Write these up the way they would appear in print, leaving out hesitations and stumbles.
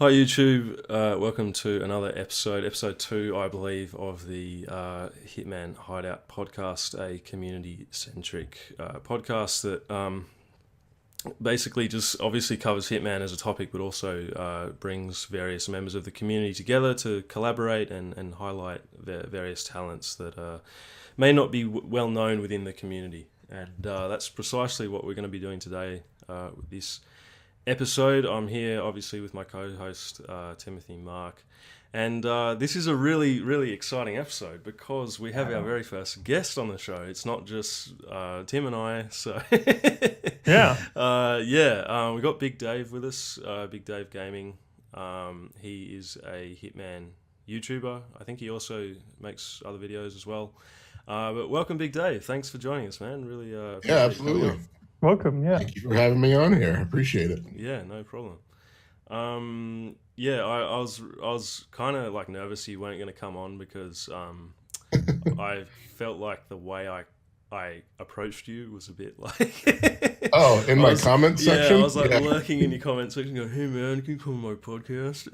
Hi YouTube, welcome to another episode 2 I believe of the Hitman Hideout podcast, a community-centric podcast that basically just obviously covers Hitman as a topic, but also brings various members of the community together to collaborate and highlight their various talents that may not be well known within the community. And that's precisely what we're going to be doing today with this episode. I'm here obviously with my co-host timothymark, and this is a really exciting episode because we have our very first guest on the show. It's not just Tim and I, so we got Big Dave with us, BigDaveGaming. He is a Hitman YouTuber. I think he also makes other videos as well, but welcome Big Dave, thanks for joining us, man. Really absolutely. Welcome, yeah. Thank you for having me on here. I appreciate it. Yeah, no problem. I was kind of like nervous you weren't going to come on because I felt like the way I approached you was a bit like in my comment section? Yeah, I was like lurking in your comment section going, hey man, can you come on my podcast?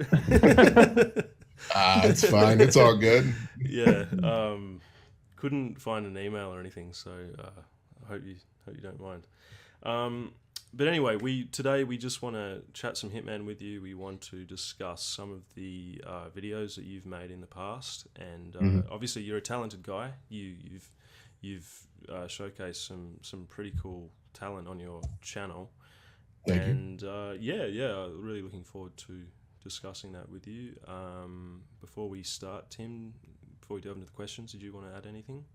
It's fine. It's all good. Yeah. Couldn't find an email or anything, so I hope you don't mind. But anyway, today we just want to chat some Hitman with you. We want to discuss some of the videos that you've made in the past, and obviously you're a talented guy. You've showcased some pretty cool talent on your channel. Thank you. Really looking forward to discussing that with you. Before we start, Tim, before we delve into the questions, did you want to add anything?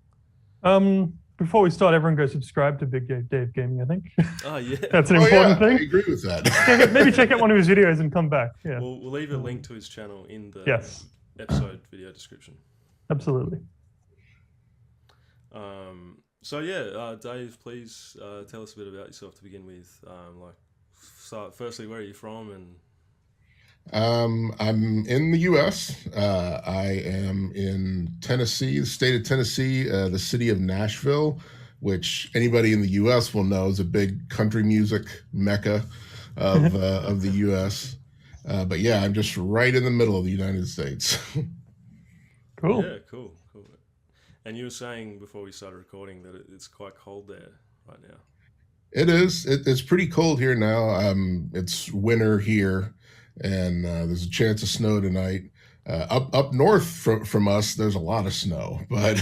Before we start, everyone go subscribe to BigDaveGaming, I think. Oh, yeah. That's an important thing. I agree with that. Maybe check out one of his videos and come back. Yeah. We'll leave a link to his channel in the episode video description. Absolutely. Dave, please tell us a bit about yourself to begin with. Firstly, where are you from? And I'm in the U.S. I am in Tennessee, the state of Tennessee, the city of Nashville, which anybody in the U.S. will know is a big country music mecca of the U.S. But yeah, I'm just right in the middle of the United States. Cool. Yeah, cool. And you were saying before we started recording that it's quite cold there right now. It is. It's pretty cold here now. It's winter here. And there's a chance of snow tonight. Up north from us, there's a lot of snow, but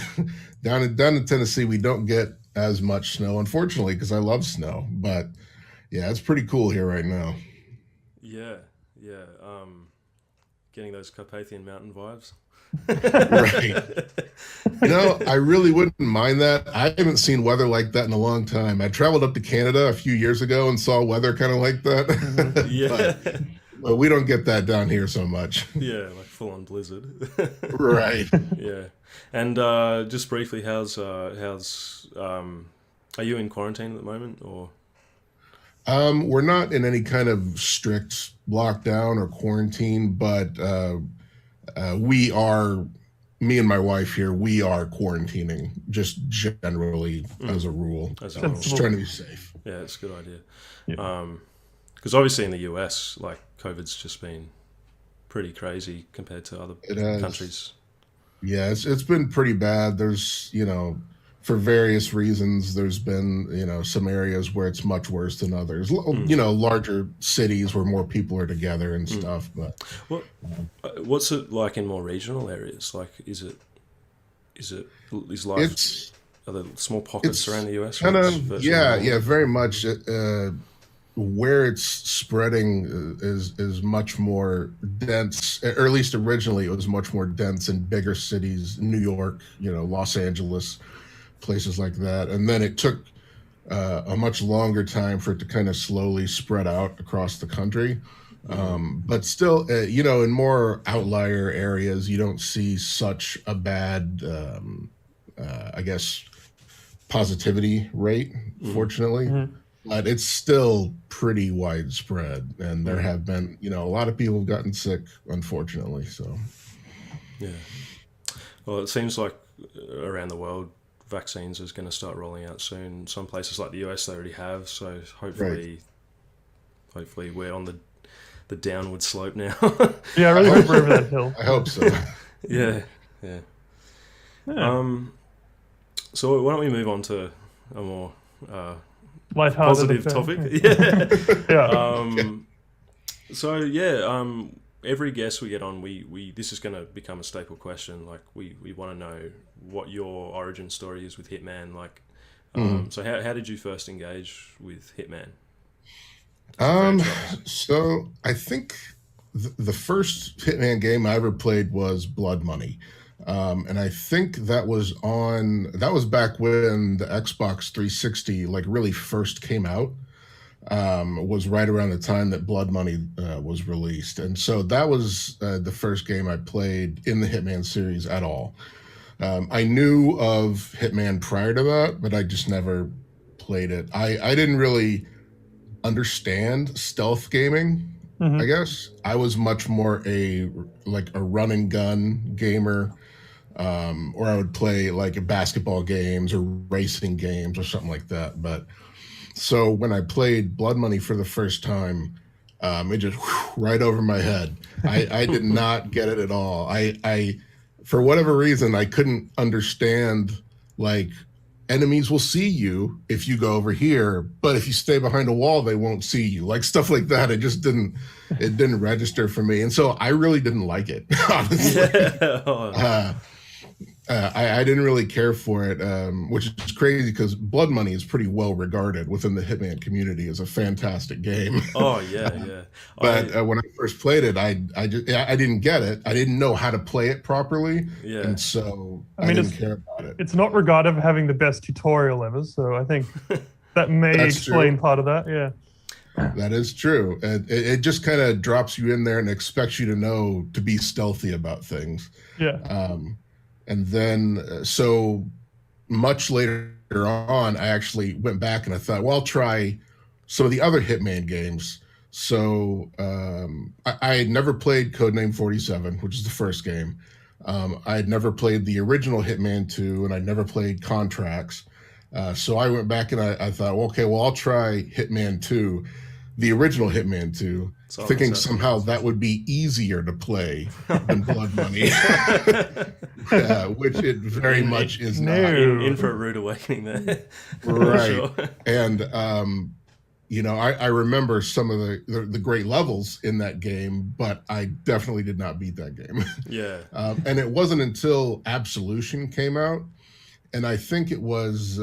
down in Tennessee, we don't get as much snow, unfortunately, because I love snow. But yeah, it's pretty cool here right now. Yeah. Getting those Carpathian mountain vibes. Right. I really wouldn't mind that. I haven't seen weather like that in a long time. I traveled up to Canada a few years ago and saw weather kind of like that. Yeah. But we don't get that down here so much. Yeah, like full on blizzard. Right. Yeah. And just briefly, how's are you in quarantine at the moment, or? We're not in any kind of strict lockdown or quarantine, but me and my wife here, we are quarantining just generally as a rule. Just trying to be safe. Yeah, it's a good idea. Yeah. Because obviously in the US, like COVID's just been pretty crazy compared to other countries. Yeah, it's been pretty bad. There's, for various reasons, there's been, some areas where it's much worse than others. Larger cities where more people are together and stuff. But what's it like in more regional areas? Like, are there small pockets around the US? Very much. Where it's spreading is much more dense, or at least originally it was much more dense in bigger cities, New York, Los Angeles, places like that. And then it took a much longer time for it to kind of slowly spread out across the country. But still, in more outlier areas, you don't see such a bad, positivity rate, fortunately. But it's still pretty widespread, and there have been, a lot of people have gotten sick, unfortunately. So, yeah. Well, it seems like around the world, vaccines is going to start rolling out soon. Some places like the US, they already have. So hopefully we're on the the downward slope now. Yeah, I really hope we're over that hill. I hope so. Yeah. Yeah. So why don't we move on to a more Lighthearted positive topic? Yeah. So every guest we get on, we this is going to become a staple question. Like we want to know what your origin story is with Hitman. Like, so how did you first engage with Hitman? So I think the first Hitman game I ever played was Blood Money. And I think that was back when the Xbox 360 like really first came out. Was right around the time that Blood Money was released. And so that was the first game I played in the Hitman series at all. I knew of Hitman prior to that, but I just never played it. I didn't really understand stealth gaming, I guess. I was much more a run and gun gamer. Or I would play like basketball games or racing games or something like that. But so when I played Blood Money for the first time, it just right over my head. I did not get it at all. I for whatever reason, I couldn't understand, like, enemies will see you if you go over here, but if you stay behind a wall, they won't see you. Like stuff like that. It didn't register for me. And so I really didn't like it, honestly. I didn't really care for it, which is crazy because Blood Money is pretty well regarded within the Hitman community as a fantastic game. Oh yeah. But when I first played it, I didn't get it. I didn't know how to play it properly, and so I didn't care about it. It's not regarded for having the best tutorial ever, so I think that may explain part of that. Yeah. That is true. It just kind of drops you in there and expects you to know to be stealthy about things. Yeah. And then, so much later on, I actually went back and I thought, well, I'll try some of the other Hitman games. So I had never played Codename 47, which is the first game. I had never played the original Hitman 2, and I'd never played Contracts. So I went back and I thought, well, okay, well, I'll try Hitman 2, the original Hitman 2, thinking somehow that would be easier to play than Blood Money, which it very much is not. In for a rude awakening there. Right. Sure. And, I remember some of the great levels in that game, but I definitely did not beat that game. Yeah. And it wasn't until Absolution came out, and I think it was...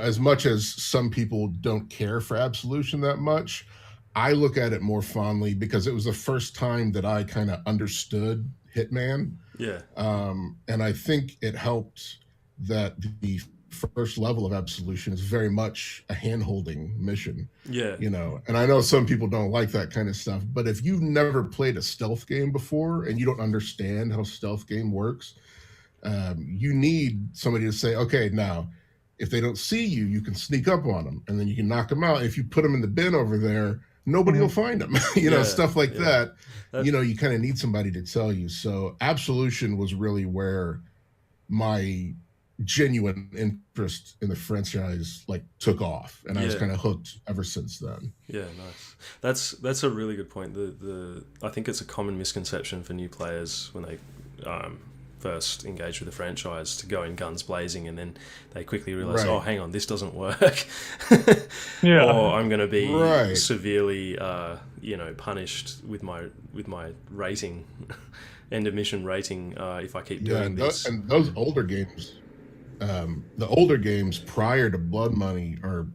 as much as some people don't care for Absolution that much, I look at it more fondly because it was the first time that I kind of understood Hitman. Yeah. And I think it helped that the first level of Absolution is very much a hand-holding mission. Yeah. And I know some people don't like that kind of stuff, but if you've never played a stealth game before and you don't understand how stealth game works, you need somebody to say, okay, now, if they don't see you, you can sneak up on them, and then you can knock them out. If you put them in the bin over there, nobody will find them. Stuff like that. You kind of need somebody to tell you. So Absolution was really where my genuine interest in the franchise took off, and I was kind of hooked ever since then. Yeah, nice. That's a really good point. I think it's a common misconception for new players when they first engage with the franchise to go in guns blazing, and then they quickly realize, oh, hang on, this doesn't work. Or I'm going to be severely, punished with my rating, end of mission rating, if I keep doing this. And those older games, the older games prior to Blood Money are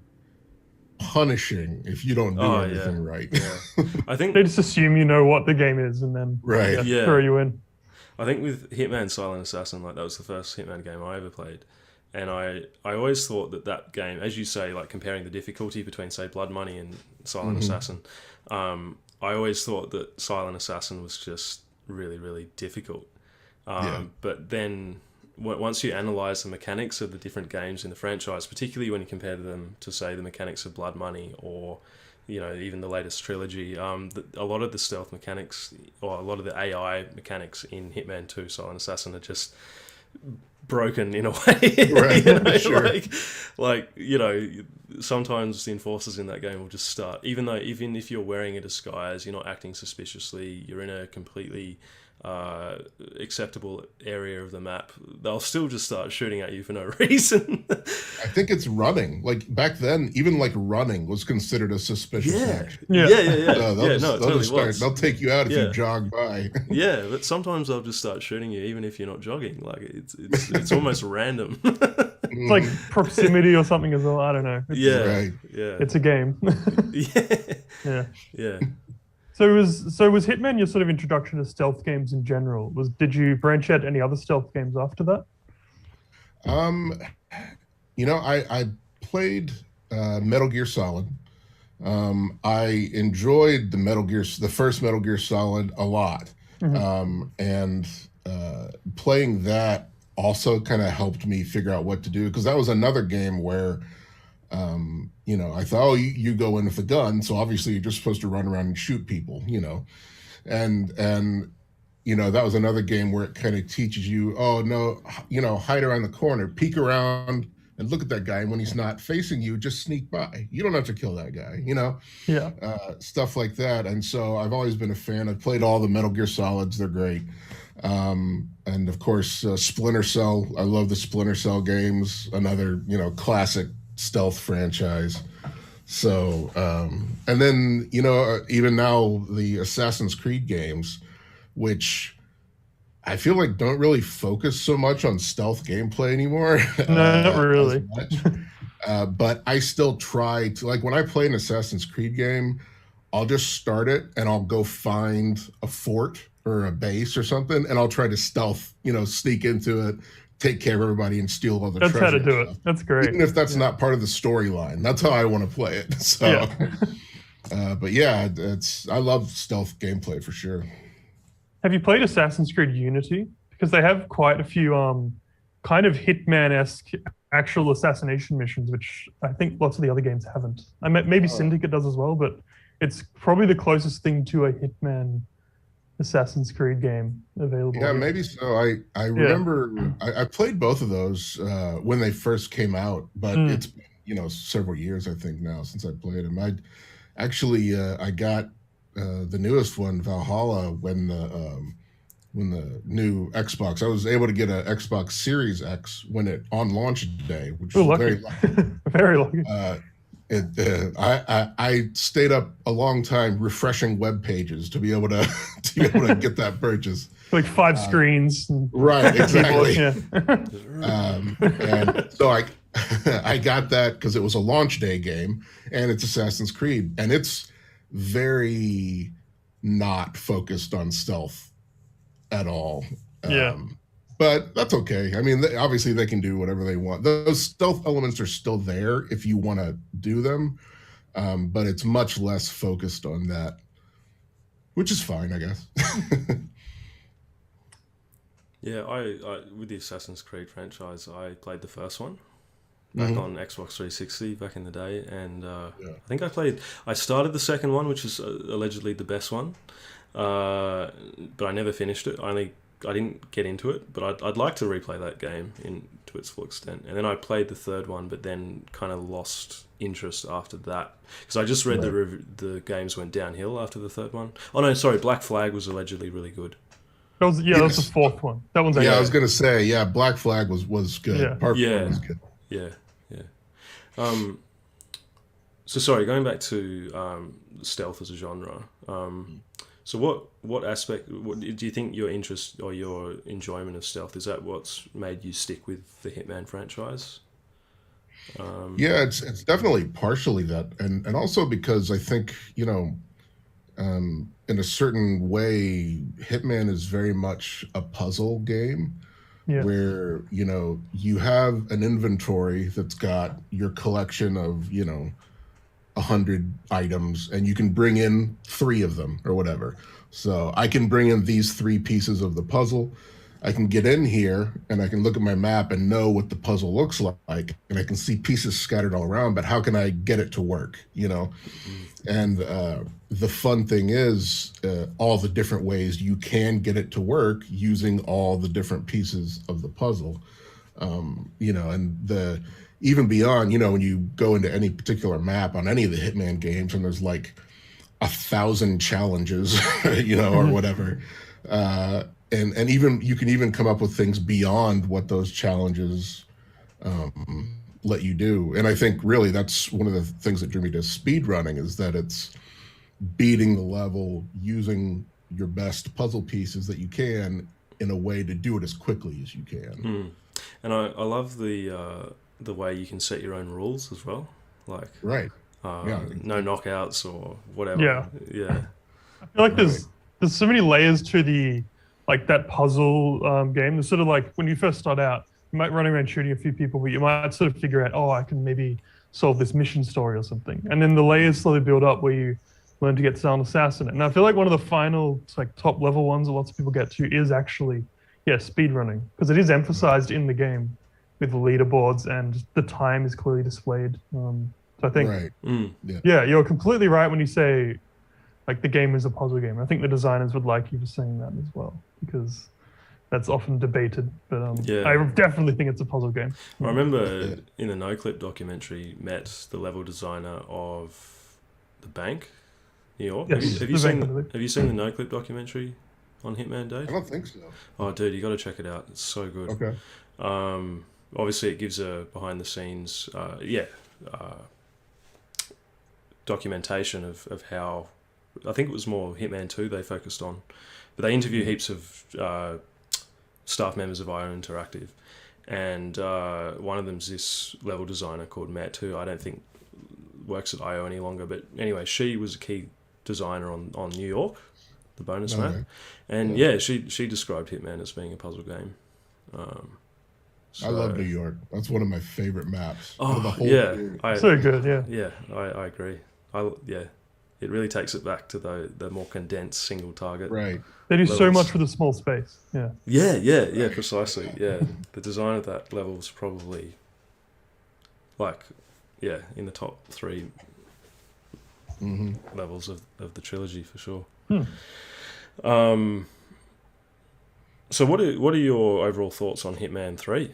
punishing if you don't do everything right. Yeah. I think they just assume you know what the game is and then throw you in. I think with Hitman Silent Assassin, that was the first Hitman game I ever played. And I always thought that game, as you say, comparing the difficulty between, say, Blood Money and Silent Assassin, I always thought that Silent Assassin was just really, really difficult. But then once you analyse the mechanics of the different games in the franchise, particularly when you compare them to, say, the mechanics of Blood Money or even the latest trilogy, a lot of the stealth mechanics or a lot of the AI mechanics in Hitman 2 Silent Assassin are just broken in a way. Right, You know, sure. like, you know, sometimes the enforcers in that game will just start, even if you're wearing a disguise, you're not acting suspiciously, you're in a completely acceptable area of the map, they'll still just start shooting at you for no reason. I think it's running. Like back then, even like running was considered a suspicious action. Yeah. No, it totally was. They'll take you out if Yeah. you jog by. Yeah, but sometimes they'll just start shooting you even if you're not jogging. Like it's almost random. It's like proximity or something as well. I don't know. Right. Yeah. It's a game. Yeah. Yeah. So was Hitman your sort of introduction to stealth games in general? Did you branch out any other stealth games after that? You know, I played Metal Gear Solid. I enjoyed the first Metal Gear Solid a lot. And playing that also kind of helped me figure out what to do, because that was another game where you know, I thought, oh, you go in with a gun, so obviously you're just supposed to run around and shoot people, you know, and you know, that was another game where it kind of teaches you, oh no, you know, hide around the corner, peek around and look at that guy, and when he's not facing you, just sneak by. You don't have to kill that guy, you know. Yeah. Stuff like that. And so I've always been a fan. I've played all the Metal Gear Solids, they're great. And of course, Splinter Cell. I love the Splinter Cell games, another, you know, classic stealth franchise. So and then, you know, even now the Assassin's Creed games, which I feel like don't really focus so much on stealth gameplay anymore. No, not really. But I still try to, like, when I play an Assassin's Creed game, I'll just start it and I'll go find a fort or a base or something, and I'll try to stealth, you know, sneak into it, take care of everybody, and steal all the treasure. That's how to do it. That's great. Even if that's not part of the storyline, that's how I want to play it. So, but yeah, I love stealth gameplay for sure. Have you played Assassin's Creed Unity? Because they have quite a few kind of Hitman-esque actual assassination missions, which I think lots of the other games haven't. Maybe Syndicate does as well, but it's probably the closest thing to a Hitman Assassin's Creed game available. Yeah, maybe so. I remember I played both of those when they first came out, but it's been, you know, several years, I think, now since I played them. I got the newest one, Valhalla, when the new Xbox. I was able to get an Xbox Series X when it on launch day, which was very lucky. Very lucky. I stayed up a long time refreshing web pages to be able to get that purchase. Like 5 screens. Right, exactly. And so I got that because it was a launch day game, and it's Assassin's Creed, and it's very not focused on stealth at all. But that's okay. I mean, obviously they can do whatever they want. Those stealth elements are still there if you want to do them, but it's much less focused on that, which is fine, I guess. Yeah, I with the Assassin's Creed franchise, I played the first one back on Xbox 360 back in the day, and I think I started the second one, which is allegedly the best one, but I never finished it. I didn't get into it, but I'd like to replay that game to its full extent. And then I played the third one, but then kind of lost interest after that, because I just read the games went downhill after the third one. Oh no, sorry, Black Flag was allegedly really good. that was the fourth one. That one's I was gonna say, Black Flag was good. Yeah. Part 4 was good. Yeah. So sorry, going back to stealth as a genre. So what aspect? What do you think your interest or your enjoyment of stealth is? That what's made you stick with the Hitman franchise? It's definitely partially that, and also because I think, you know, in a certain way, Hitman is very much a puzzle game, where, you know, you have an inventory that's got your collection of, you know, 100 items, and you can bring in 3 of them or whatever. So I can bring in these 3 pieces of the puzzle. I can get in here and I can look at my map and know what the puzzle looks like, and I can see pieces scattered all around, but how can I get it to work, you know? And the fun thing is all the different ways you can get it to work using all the different pieces of the puzzle. You know, and even beyond, you know, when you go into any particular map on any of the Hitman games and there's like 1,000 challenges, you know, or whatever. And even you can even come up with things beyond what those challenges let you do. And I think really that's one of the things that drew me to speed running, is that it's beating the level using your best puzzle pieces that you can in a way to do it as quickly as you can. And I love the way you can set your own rules as well, like Right. No knockouts or whatever. Yeah. I feel like there's so many layers to that puzzle game. There's sort of like when you first start out, you might run around shooting a few people, but you might sort of figure out, oh, I can maybe solve this mission story or something. And then the layers slowly build up where you learn to get silent assassin. And I feel like one of the final top level ones that lots of people get to is actually, speed running, because it is emphasized in the game with the leaderboards and the time is clearly displayed. So I think, you're completely right when you say the game is a puzzle game. I think the designers would like you for saying that as well, because that's often debated. But I definitely think it's a puzzle game. I remember in the NoClip documentary, met the level designer of the bank, New York. Yes, have you seen the NoClip documentary on Hitman, Dave? I don't think so. Oh, dude, you got to check it out. It's so good. Okay. Obviously, it gives a behind the scenes, documentation of how. I think it was more Hitman 2 they focused on, but they interview heaps of staff members of IO Interactive, and one of them's this level designer called Matt, who I don't think works at IO any longer, but anyway, she was a key designer on New York, the bonus map, and she described Hitman as being a puzzle game. I love New York. That's one of my favorite maps. Oh, so good, I agree. It really takes it back to the more condensed single target. Right. They do levels. so much with a small space. Yeah, precisely. Yeah. The design of that level is probably in the top 3 levels of the trilogy for sure. So what are your overall thoughts on Hitman 3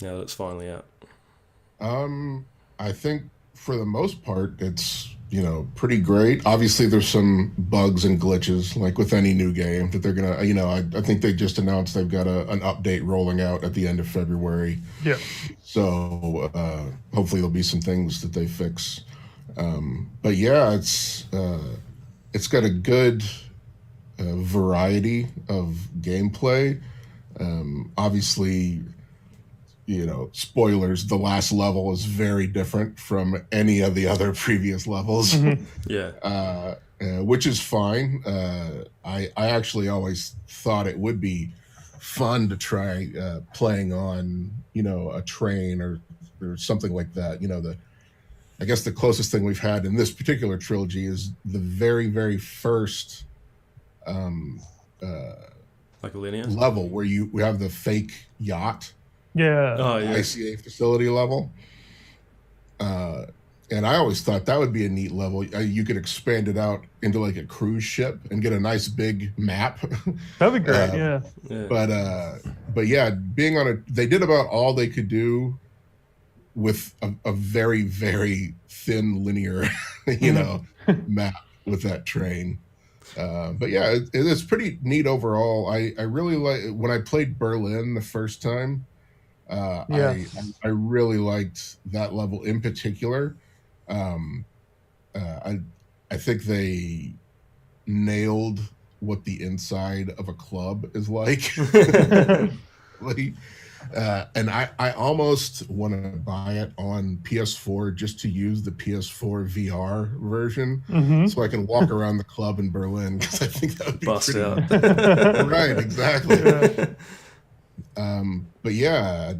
now that it's finally out? I think for the most part it's pretty great. Obviously, there's some bugs and glitches, like with any new game, that they're gonna, I think they just announced they've got an update rolling out at the end of February. Yeah. So hopefully there'll be some things that they fix. But yeah, it's got a good variety of gameplay. Obviously, spoilers, the last level is very different from any of the other previous levels. Which is fine. I actually always thought it would be fun to try playing on, a train or something like that. I guess the closest thing we've had in this particular trilogy is the very, very first like a linear level where we have the fake yacht. ICA facility level. And I always thought that would be a neat level. You could expand it out into like a cruise ship and get a nice big map. That'd be great, But yeah, being on they did about all they could do with a very, very thin linear, map with that train. But yeah, it's pretty neat overall. I really like when I played Berlin the first time. I really liked that level in particular. I think they nailed what the inside of a club is like. And I almost want to buy it on PS4 just to use the PS4 VR version, so I can walk around the club in Berlin, because I think that would be bust pretty out. Right, exactly. But yeah,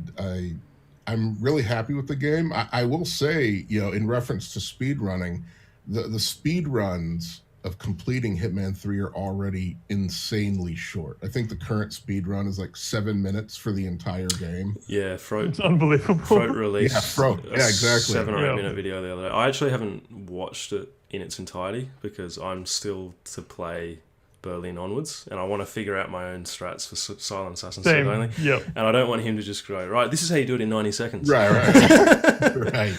I'm really happy with the game. I will say, in reference to speed running, the speed runs of completing Hitman 3 are already insanely short. I think the current speed run is like 7 minutes for the entire game. Yeah, It's unbelievable. Throat released Throat. Yeah, exactly. 7 or 8 minute video the other day. I actually haven't watched it in its entirety because I'm still to play Berlin onwards, and I want to figure out my own strats for Silent Assassin's Creed only. Yep. And I don't want him to just go, right, this is how you do it in 90 seconds. Right. Right.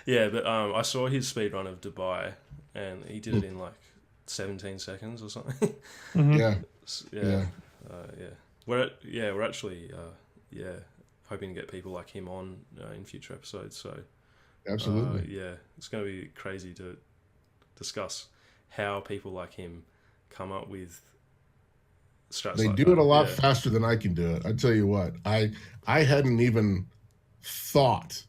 Yeah, but I saw his speedrun of Dubai, and he did it in like 17 seconds or something. Yeah. Yeah. We're actually hoping to get people like him on in future episodes. So Absolutely. it's going to be crazy to discuss how people like him come up with strats. They like do that. it a lot faster than I can do it. I tell you what, I hadn't even thought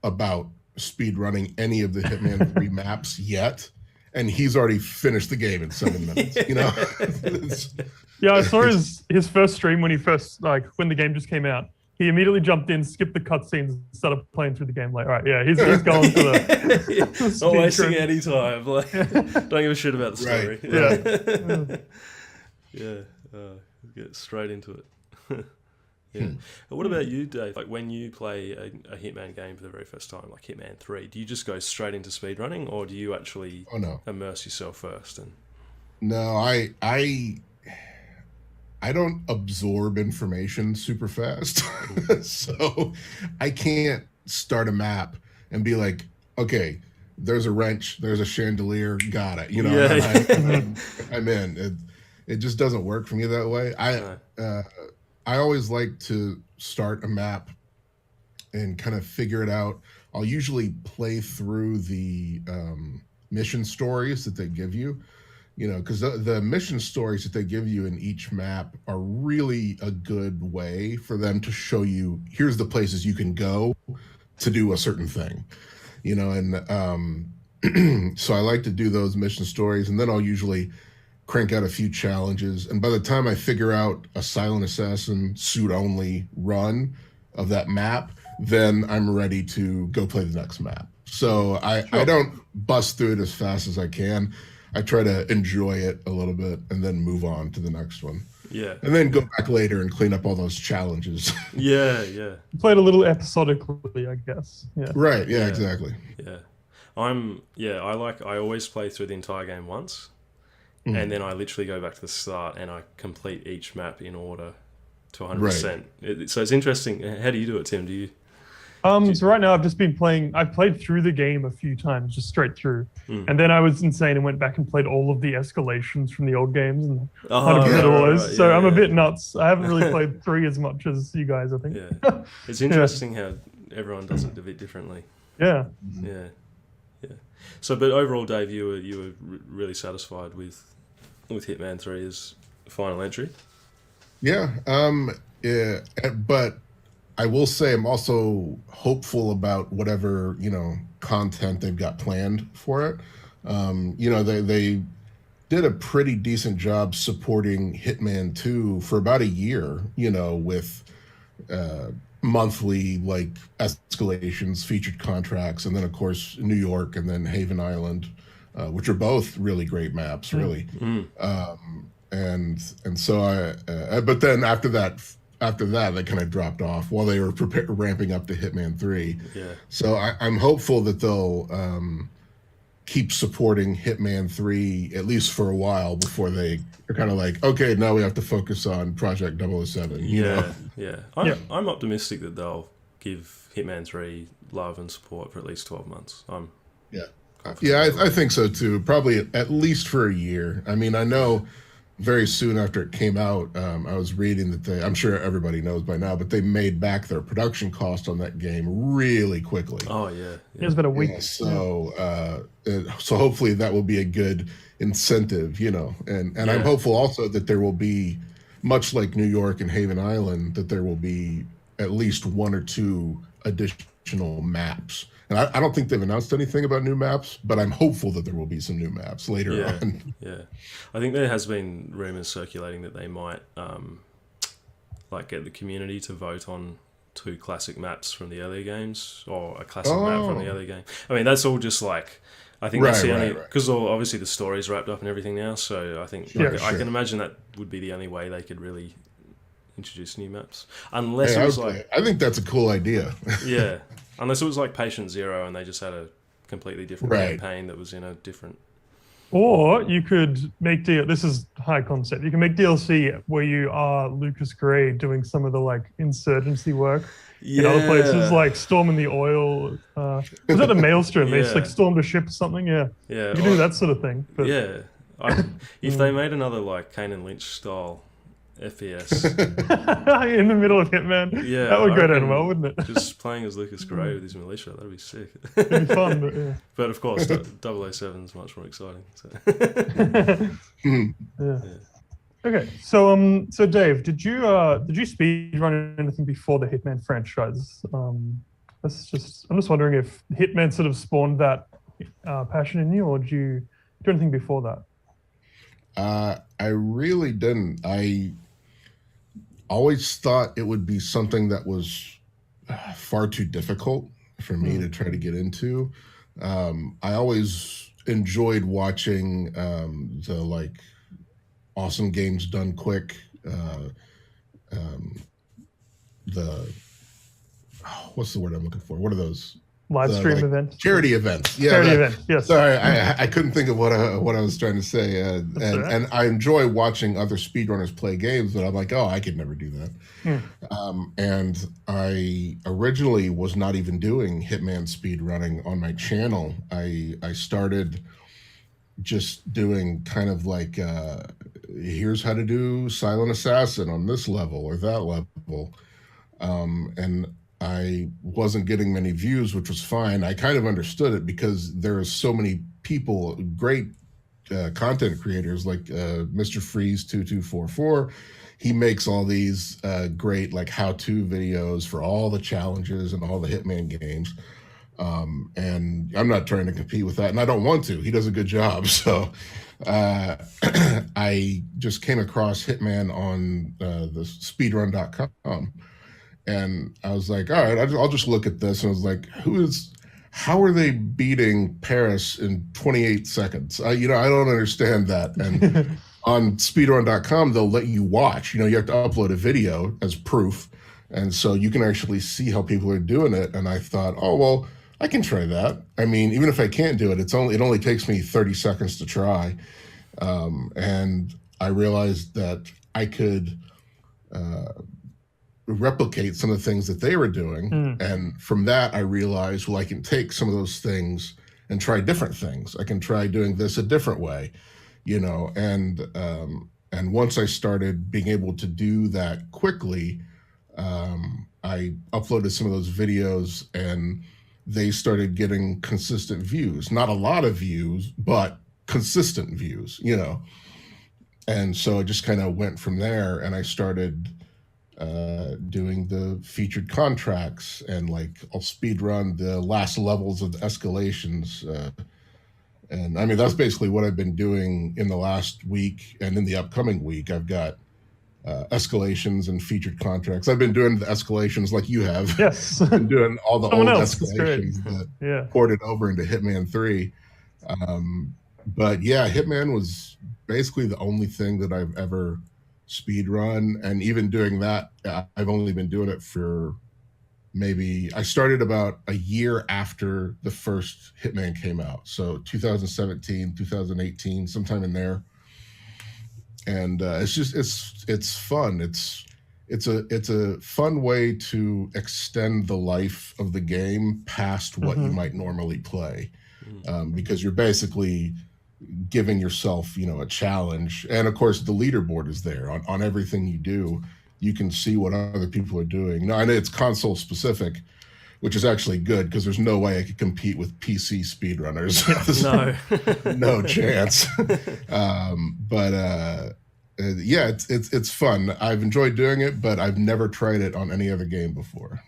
about speed running any of the Hitman 3 maps yet, and he's already finished the game in 7 minutes. You know. Yeah, I saw his first stream when when the game just came out. He immediately jumped in, skipped the cutscenes, started playing through the game. Like, all right, yeah, he's going for the not wasting any time. Like, don't give a shit about the story. Yeah. Get straight into it. What about you, Dave? Like, when you play a Hitman game for the very first time, like Hitman 3, do you just go straight into speedrunning, or do you actually immerse yourself first? And no, I don't absorb information super fast. So I can't start a map and be like, okay, there's a wrench, there's a chandelier, got it. You know, I'm in. It just doesn't work for me that way. I always like to start a map and kind of figure it out. I'll usually play through the mission stories that they give you. You know, because the mission stories that they give you in each map are really a good way for them to show you, here's the places you can go to do a certain thing, you know, and so I like to do those mission stories, and then I'll usually crank out a few challenges. And by the time I figure out a Silent Assassin suit only run of that map, then I'm ready to go play the next map. So I don't bust through it as fast as I can. I try to enjoy it a little bit and then move on to the next one. Yeah. And then go back later and clean up all those challenges. Yeah. Played a little episodically, I guess. Yeah. Right. Yeah, exactly. Yeah. I always play through the entire game once, and then I literally go back to the start and I complete each map in order to 100%. Right. So it's interesting. How do you do it, Tim? Do you? So right now I've just been playing. I played through the game a few times, just straight through, and then I was insane and went back and played all of the escalations from the old games and all those. Right, so I'm a bit nuts. I haven't really played 3 as much as you guys, I think. Yeah, it's interesting how everyone does it a bit differently. Yeah. Yeah. So, but overall, Dave, you were really satisfied with Hitman 3 as final entry. Yeah. But I will say I'm also hopeful about whatever, you know, content they've got planned for it. You know, they did a pretty decent job supporting Hitman 2 for about a year, you know, with monthly like escalations, featured contracts, and then of course New York and then Haven Island, which are both really great maps, really. And so but then after that, they kind of dropped off while they were ramping up to Hitman 3. Yeah. So I'm hopeful that they'll keep supporting Hitman 3 at least for a while before they're kind of like, okay, now we have to focus on Project 007. You know? I'm optimistic that they'll give Hitman 3 love and support for at least 12 months. I think so too. Probably at least for a year. I mean, I know very soon after it came out, I was reading that I'm sure everybody knows by now, but they made back their production cost on that game really quickly. Oh, yeah. It was about a week. Yeah, so hopefully that will be a good incentive, you know, and I'm hopeful also that there will be, much like New York and Haven Island, that there will be at least 1 or 2 additional maps. And I don't think they've announced anything about new maps, but I'm hopeful that there will be some new maps later on. Yeah, I think there has been rumors circulating that they might like get the community to vote on 2 classic maps from the earlier games, or a classic map from the earlier game. I mean, that's all just like, I think that's the only, because obviously the story's wrapped up and everything now, so I think I can imagine that would be the only way they could really introduce new maps. Unless it was like... I think that's a cool idea. Yeah. Unless it was like Patient Zero and they just had a completely different campaign that was in a different... Or you could make this is high concept. You can make DLC where you are Lucas Gray doing some of the like insurgency work in other places, like storming the oil. Was that the Maelstrom? They just like stormed a ship or something. Yeah. You can do that sort of thing. But... if they made another like Kane and Lynch style FPS in the middle of Hitman, that would go down well, wouldn't it? Just playing as Lucas Gray with his militia, that'd be sick. It'd be fun, but yeah. But of course, 007 is much more exciting. So. Okay, so Dave, did you speedrun anything before the Hitman franchise? I'm just wondering if Hitman sort of spawned that passion in you, or did you do anything before that? I really didn't. I always thought it would be something that was far too difficult for me to try to get into. I always enjoyed watching the like awesome games done quick. What's the word I'm looking for? What are those? Live stream events, charity events. Yeah, charity event. Yes. Sorry, I couldn't think of what I was trying to say. And I enjoy watching other speedrunners play games, but I'm like, oh, I could never do that. And I originally was not even doing Hitman speedrunning on my channel. I started just doing kind of like, here's how to do Silent Assassin on this level or that level, and I wasn't getting many views, which was fine. I kind of understood it because there are so many people, great content creators like Mr. Freeze 2244. He makes all these great like how-to videos for all the challenges and all the Hitman games. And I'm not trying to compete with that, and I don't want to. He does a good job. So I just came across Hitman on the speedrun.com. And I was like, all right, I'll just look at this. And I was like, how are they beating Paris in 28 seconds? I don't understand that. And on speedrun.com, they'll let you watch. You have to upload a video as proof. And so you can actually see how people are doing it. And I thought, oh, well, I can try that. I mean, even if I can't do it, it only takes me 30 seconds to try. And I realized that I could replicate some of the things that they were doing. And from that, I realized, well, I can take some of those things and try different things. I can try doing this a different way, and once I started being able to do that quickly, I uploaded some of those videos and they started getting consistent views, not a lot of views, but consistent views, and so it just kind of went from there. And I started doing the featured contracts, and like I'll speed run the last levels of the escalations. And I mean, that's basically what I've been doing in the last week, and in the upcoming week, I've got escalations and featured contracts. I've been doing the escalations like you have. Yes. Been doing all the old escalations that ported over into Hitman 3. But yeah, Hitman was basically the only thing that I've ever speed run, and even doing that, I've only been doing it for I started about a year after the first Hitman came out, so 2017, 2018, sometime in there. And it's fun. It's a fun way to extend the life of the game past what you might normally play, because you're basically giving yourself, a challenge. And of course, the leaderboard is there on everything you do. You can see what other people are doing. Now, I know it's console specific, which is actually good because there's no way I could compete with PC speedrunners. No, no chance. Yeah, it's fun. I've enjoyed doing it, but I've never tried it on any other game before.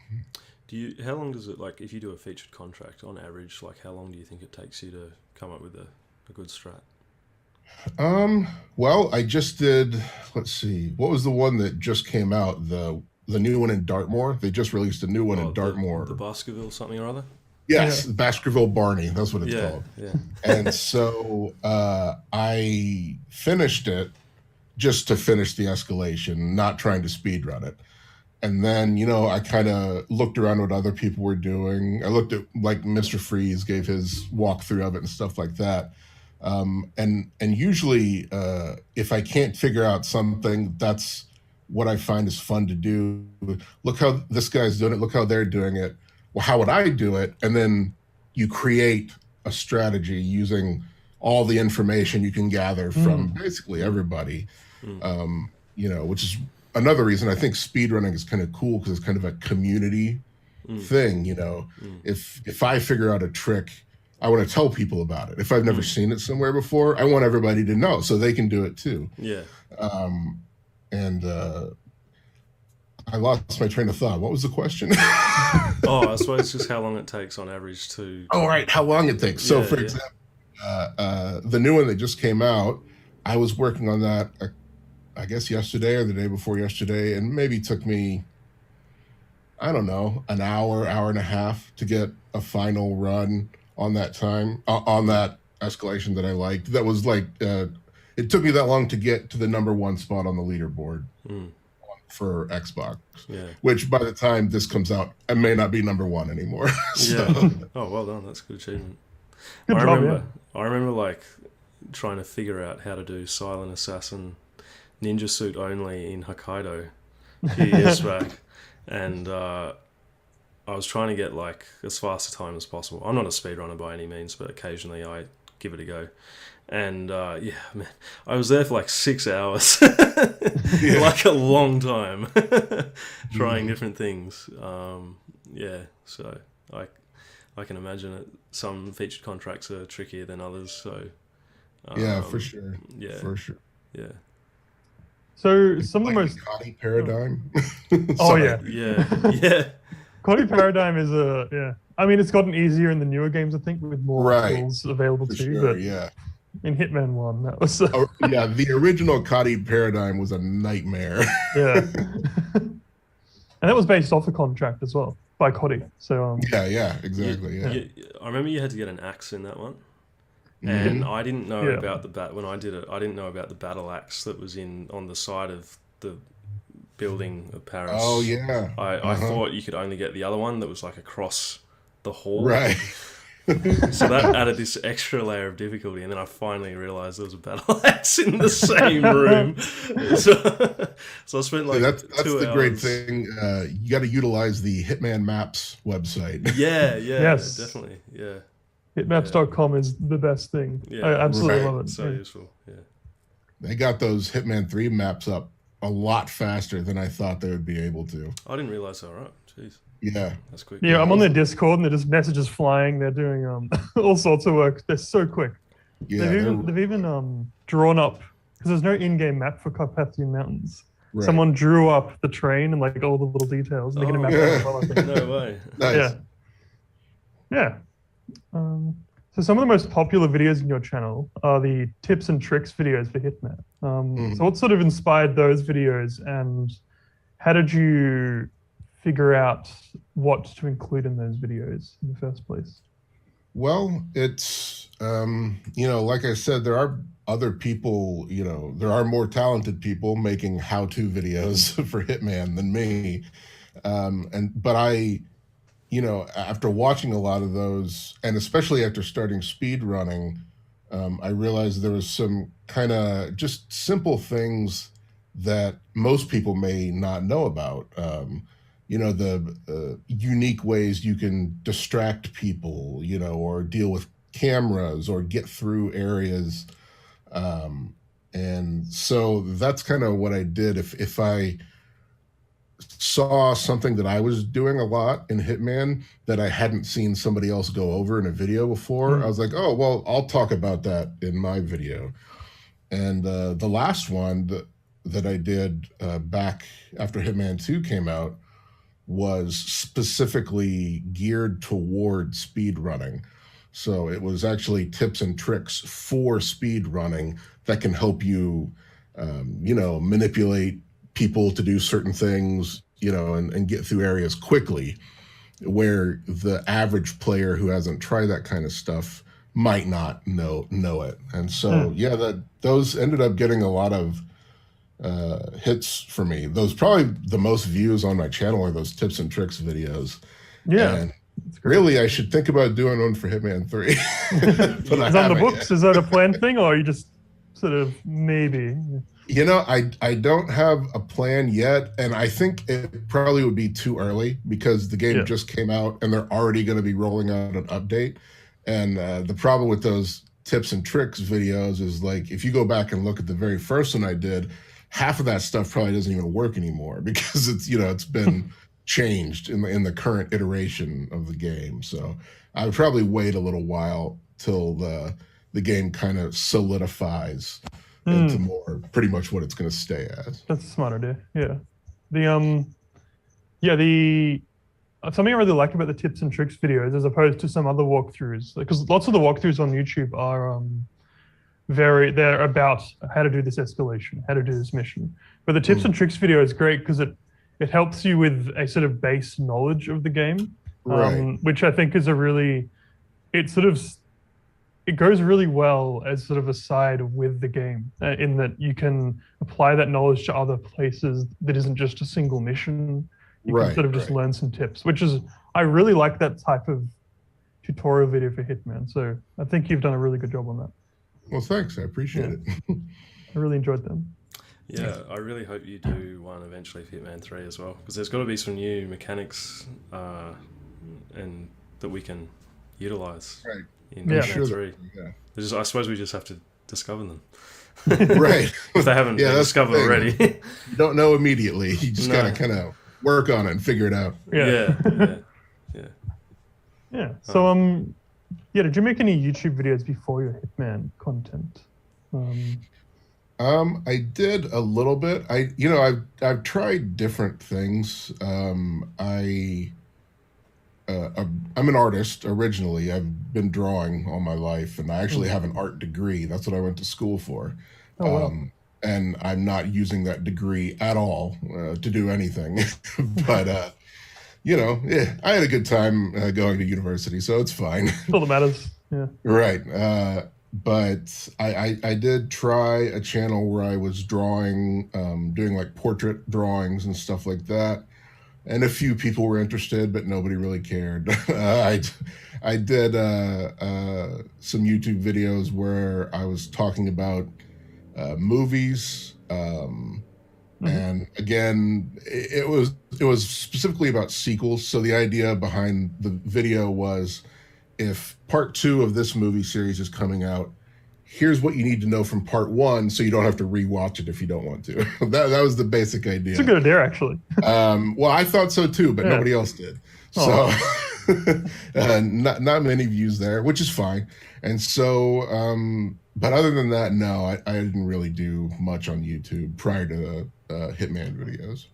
How long does it, like, if you do a featured contract on average, like how long do you think it takes you to come up with a good strat? Well, I just did, let's see, what was the one that just came out? The the new one in Dartmoor. They just released a new one in Dartmoor. The Baskerville something or other? Yes, yeah. Baskerville Barney. That's what it's called. Yeah. And so I finished it just to finish the escalation, not trying to speed run it. And then, I kind of looked around what other people were doing. I looked at, like, Mr. Freeze gave his walkthrough of it and stuff like that. And usually, if I can't figure out something, that's what I find is fun to do. Look how this guy's doing it. Look how they're doing it. Well, how would I do it? And then you create a strategy using all the information you can gather from basically everybody, which is another reason I think speedrunning is kind of cool, because it's kind of a community thing. If I figure out a trick, I want to tell people about it. If I've never seen it somewhere before, I want everybody to know so they can do it too. Yeah. I lost my train of thought. What was the question? I suppose just how long it takes on average to... Oh, right. How long it takes. So, for example, the new one that just came out, I was working on that, I guess yesterday or the day before yesterday, and maybe took me, I don't know, an hour and a half to get a final run on that time, on that escalation that I liked. That was like, it took me that long to get to the #1 spot on the leaderboard for Xbox, which by the time this comes out, I may not be #1 anymore. So. Yeah. Oh, well done. That's a good achievement. I remember like trying to figure out how to do Silent Assassin ninja suit only in Hokkaido a few years back, and I was trying to get like as fast a time as possible. I'm not a speedrunner by any means, but occasionally I give it a go. And man, I was there for like 6 hours, like a long time, trying different things. So I can imagine it. Some featured contracts are trickier than others. So for sure. Yeah, for sure. Yeah. So some of the most cosy paradigm. Yeah. Cosy paradigm is I mean, it's gotten easier in the newer games, I think, with more tools available too. Sure, but in Hitman 1, that was the original cosy paradigm was a nightmare. Yeah. And that was based off a contract as well by Cody. So exactly. Yeah. I remember you had to get an axe in that one. And I didn't know about when I did it, I didn't know about the battle axe that was on the side of the building of Paris. Oh yeah. I thought you could only get the other one that was like across the hall. Right. So that added this extra layer of difficulty, and then I finally realized there was a battle axe in the same room. So I spent like that's 2 the hours. great thing. You got to utilize the Hitman Maps website. Yes, definitely. Yeah. Hitmaps.com is the best thing. Yeah. I absolutely love it. So useful. Yeah. They got those Hitman 3 maps up a lot faster than I thought they would be able to. I didn't realize that. Right. Jeez. Yeah. That's quick. Yeah, I'm on their Discord and they're just messages flying. They're doing all sorts of work. They're so quick. Yeah, they've even drawn up, because there's no in-game map for Carpathian Mountains. Right. Someone drew up the train and like all the little details. And they're going to map it as well, I think. No way. Nice. Yeah. So some of the most popular videos in your channel are the tips and tricks videos for Hitman. So what sort of inspired those videos, and how did you figure out what to include in those videos in the first place? Well, it's, like I said, there are other people, there are more talented people making how-to videos for Hitman than me. But I, after watching a lot of those, and especially after starting speed running, I realized there was some kind of just simple things that most people may not know about. The unique ways you can distract people, or deal with cameras or get through areas. And so that's kind of what I did. If I saw something that I was doing a lot in Hitman that I hadn't seen somebody else go over in a video before, I was like, oh, well, I'll talk about that in my video. And the last one that I did back after Hitman 2 came out was specifically geared toward speed running. So it was actually tips and tricks for speed running that can help you, manipulate people to do certain things, and get through areas quickly, where the average player who hasn't tried that kind of stuff might not know it. And so, those ended up getting a lot of hits for me. Those probably the most views on my channel are those tips and tricks videos. Yeah. And really, I should think about doing one for Hitman 3. But it's on the books. Is that a planned thing, or are you just sort of maybe? I don't have a plan yet, and I think it probably would be too early because the game just came out and they're already going to be rolling out an update. And the problem with those tips and tricks videos is, like, if you go back and look at the very first one I did, half of that stuff probably doesn't even work anymore because it's been changed in the current iteration of the game. So I would probably wait a little while till the game kind of solidifies into more pretty much what it's going to stay as. That's a smart idea. Yeah. Something I really like about the tips and tricks videos as opposed to some other walkthroughs, because lots of the walkthroughs on YouTube are they're about how to do this escalation, how to do this mission. But the tips and tricks video is great because it helps you with a sort of base knowledge of the game, which I think is it goes really well as sort of a side with the game, in that you can apply that knowledge to other places that isn't just a single mission. You can sort of just learn some tips, I really like that type of tutorial video for Hitman. So I think you've done a really good job on that. Well, thanks. I appreciate it. I really enjoyed them. Yeah, I really hope you do one eventually for Hitman 3 as well, because there's got to be some new mechanics and that we can utilize in Hitman 3. Yeah. I suppose we just have to discover them. Right. If they haven't been discovered already. You don't know immediately. You just got to kind of work on it and figure it out. Yeah. So, did you make any YouTube videos before your Hitman content? I did a little bit. I've tried different things. I'm an artist originally. I've been drawing all my life, and I actually have an art degree. That's what I went to school for. Oh, wow. And I'm not using that degree at all to do anything. But I had a good time going to university, so it's fine. All that matters. Yeah. Right. But I did try a channel where I was drawing, doing like portrait drawings and stuff like that. And a few people were interested, but nobody really cared. I did some YouTube videos where I was talking about movies. And again, it was specifically about sequels. So the idea behind the video was, if part 2 of this movie series is coming out, here's what you need to know from part 1, so you don't have to rewatch it if you don't want to. that was the basic idea. It's a good idea, actually. Well, I thought so too, but nobody else did. So not many views there, which is fine. And so, but other than that, no, I didn't really do much on YouTube prior to Hitman videos.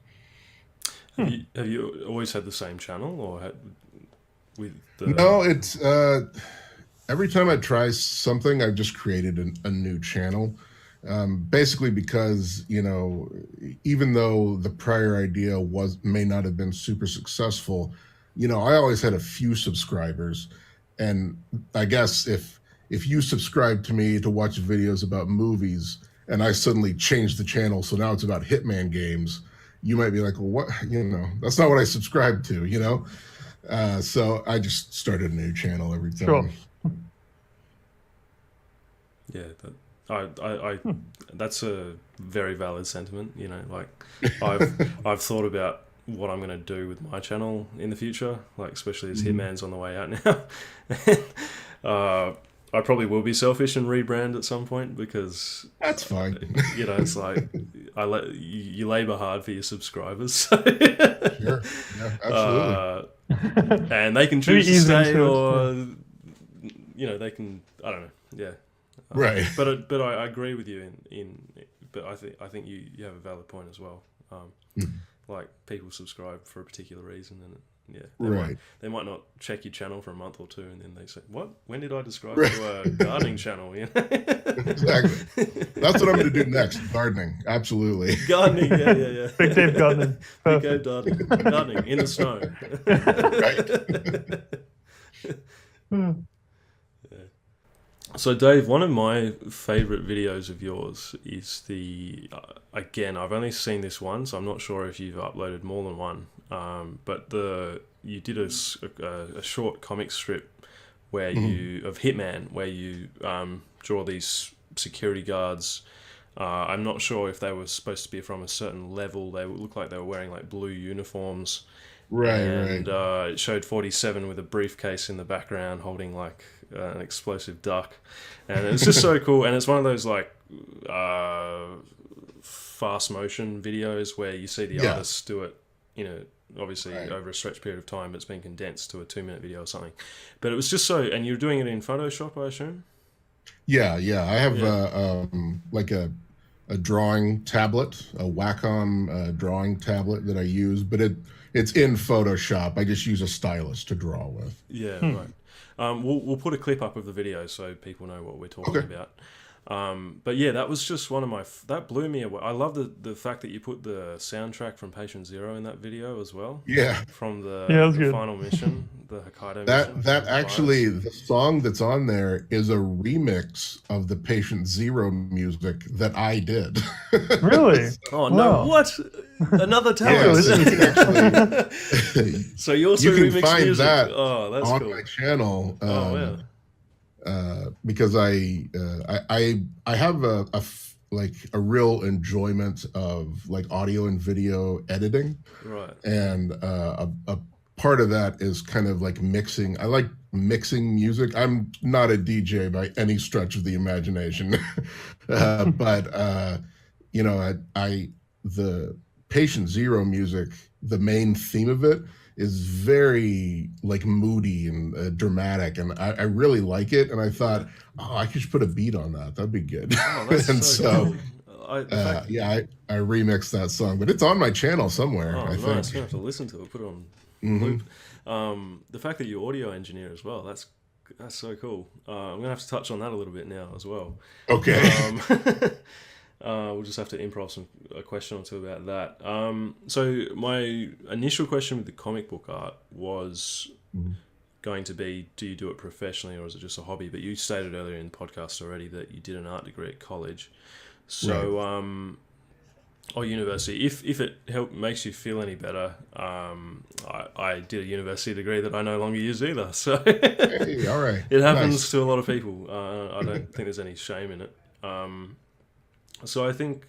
Have you always had the same channel, or No, it's every time I try something, I've just created a new channel. Basically because, even though the prior idea may not have been super successful, I always had a few subscribers. And I guess if you subscribe to me to watch videos about movies and I suddenly change the channel, so now it's about Hitman games, you might be like, well, what, that's not what I subscribed to, so I just started a new channel every time. Sure. Yeah, that's a very valid sentiment. Like I've thought about what I'm going to do with my channel in the future, like especially as Hitman's on the way out now. I probably will be selfish and rebrand at some point, because that's fine. It's like you labor hard for your subscribers. So. Sure, yeah, absolutely. And they can choose to stay, or they can. I don't know. Yeah. Right. But I agree with you but I think you have a valid point as well. Like, people subscribe for a particular reason, and Yeah, Right. They might not check your channel for a month or two, and then they say, "What? When did I describe to a gardening channel?" You know? Exactly. That's what I'm going to do next. Gardening. Absolutely. Gardening, yeah. Big Dave gardening. Big Dave gardening in the snow. Hmm. So, Dave, one of my favorite videos of yours is again, I've only seen this one, so I'm not sure if you've uploaded more than one. But you did a short comic strip where of Hitman, where you draw these security guards. I'm not sure if they were supposed to be from a certain level. They looked like they were wearing like blue uniforms. Right. It showed 47 with a briefcase in the background holding like an explosive duck. And it's just so cool. And it's one of those like fast motion videos where you see the artists do it, obviously over a stretched period of time, but it's been condensed to a 2-minute video or something. But it was just so, and you're doing it in Photoshop, I assume? Yeah. I have like a drawing tablet, a Wacom drawing tablet that I use, but it's in Photoshop. I just use a stylus to draw with. Yeah, right. We'll put a clip up of the video so people know what we're talking about. But yeah, that was just one of that blew me away. I love the fact that you put the soundtrack from Patient Zero in that video as well. Yeah. From the good. final mission, the Hokkaido mission. That actually, the song that's on there is a remix of the Patient Zero music that I did. Really? Oh no! Wow. What? Another talent. So you also you can remix find music. that that's on cool. my channel. Yeah. Because I have a real enjoyment of like audio and video editing, Right? And a part of that is kind of like mixing. I like mixing music. I'm not a DJ by any stretch of the imagination, but the Patient Zero music, the main theme of it is very like moody and dramatic, and I really like it. And I thought, I could just put a beat on that. That'd be good. Oh, that's and so I remixed that song, but it's on my channel somewhere. Oh, I nice. think. I'm gonna have to listen to it. Put it on loop. The fact that you audio engineer as well, that's so cool. I'm gonna have to touch on that a little bit now as well. Okay. We'll just have to improv a question or two about that. So my initial question with the comic book art was going to be, do you do it professionally or is it just a hobby? But you stated earlier in the podcast already that you did an art degree at college. So, or university. If it makes you feel any better, I did a university degree that I no longer use either. So Hey, all right. it happens Nice. to a lot of people. I don't think there's any shame in it. So I think,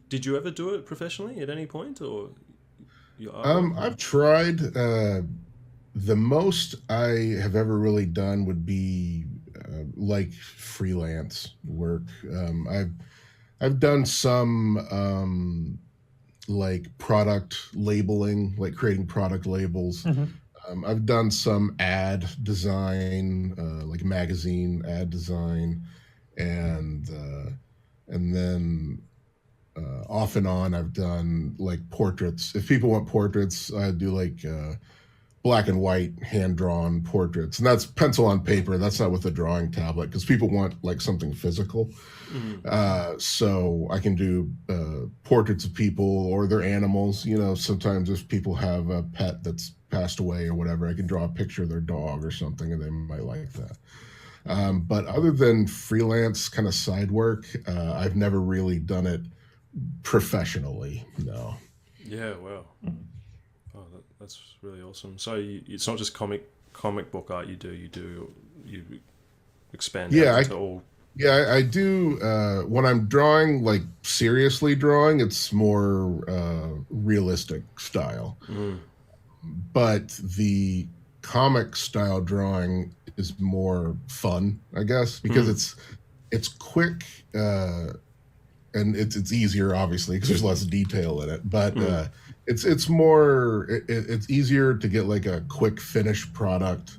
did you ever do it professionally at any point, or your artwork? I've tried. The most I have ever really done would be like freelance work. I've done some like product labeling, like creating product labels. I've done some ad design, like magazine ad design, and then off and on I've done like portraits. If people want portraits, I do like black and white hand-drawn portraits, and that's pencil on paper. That's not with a drawing tablet, because people want like something physical. So I can do portraits of people or their animals. Sometimes if people have a pet that's passed away or whatever, I can draw a picture of their dog or something, and they might like that. But other than freelance kind of side work, I've never really done it professionally. No. Yeah, wow. Oh, that's really awesome. So it's not just comic book art you expand out to all. Yeah, I do. When I'm drawing, like seriously drawing, it's more realistic style. But the comic style drawing is more fun, I guess, because it's quick and it's easier, obviously, because there's less detail in it. But it's more it's easier to get like a quick finished product.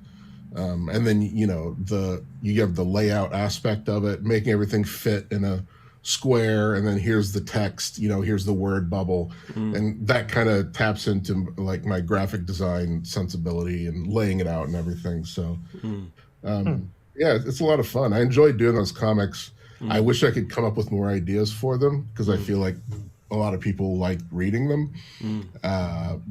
And then you have the layout aspect of it, making everything fit in a square, and then here's the text, here's the word bubble. And that kind of taps into like my graphic design sensibility and laying it out and everything. So yeah, it's a lot of fun. I enjoy doing those comics. I wish I could come up with more ideas for them, because I feel like a lot of people like reading them.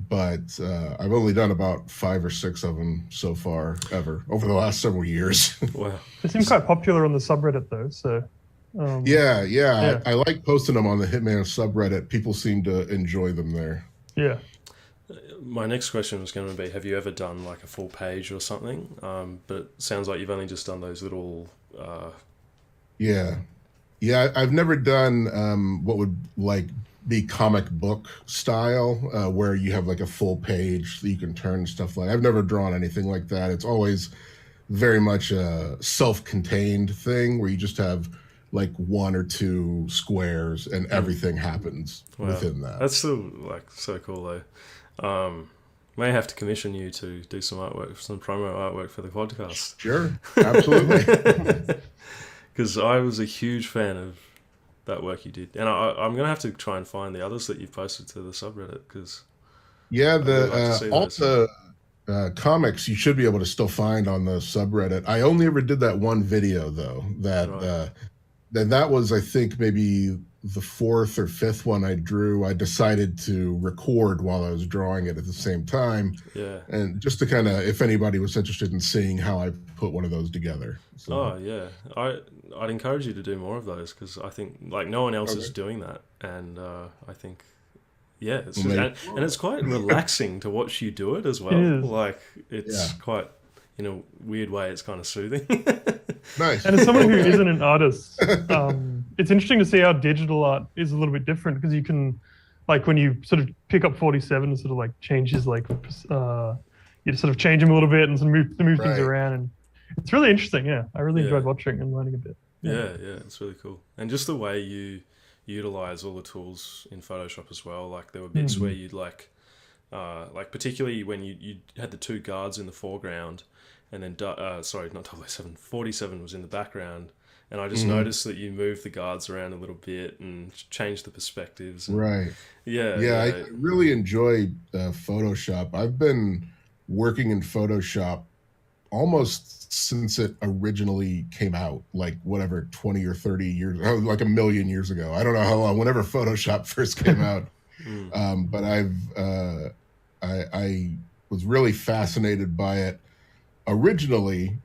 But I've only done about 5 or 6 of them so far, ever, over the last several years. Wow. They seem quite popular on the subreddit though, so yeah. I like posting them on the Hitman subreddit. People seem to enjoy them there. Yeah. My next question was going to be, have you ever done like a full page or something? But it sounds like you've only just done those little... Yeah, I've never done what would like be comic book style, where you have like a full page that you can turn stuff like. I've never drawn anything like that. It's always very much a self-contained thing where you just have like 1 or 2 squares and everything happens within that. That's still like so cool though. May have to commission you to do some artwork, some promo artwork for the podcast. Sure, absolutely. Because I was a huge fan of that work you did, and I'm gonna have to try and find the others that you've posted to the subreddit. Because all the comics you should be able to still find on the subreddit. I only ever did that one video though. That was, I think, maybe the 4th or 5th one I drew. I decided to record while I was drawing it at the same time. Yeah. And just to kind of, if anybody was interested in seeing how I put one of those together. So. Oh yeah, I'd encourage you to do more of those, because I think like no one else is doing that, and I think it's just, and it's quite relaxing to watch you do it as well. Like it's quite, in a weird way, it's kind of soothing. Nice. And as someone who isn't an artist, it's interesting to see how digital art is a little bit different, because you can, like when you sort of pick up 47 and sort of like change his like, you sort of change him a little bit and sort of move things around, and it's really interesting. Yeah, I really enjoyed watching and learning a bit. Yeah, it's really cool, and just the way you utilize all the tools in Photoshop as well. Like there were bits where you'd like particularly when you had the 2 guards in the foreground. And then, sorry, not 007, 47 was in the background. And I just noticed that you moved the guards around a little bit and changed the perspectives. And, I really enjoy Photoshop. I've been working in Photoshop almost since it originally came out, like whatever, 20 or 30 years, like a million years ago. I don't know how long, whenever Photoshop first came out. But I was really fascinated by it. Originally,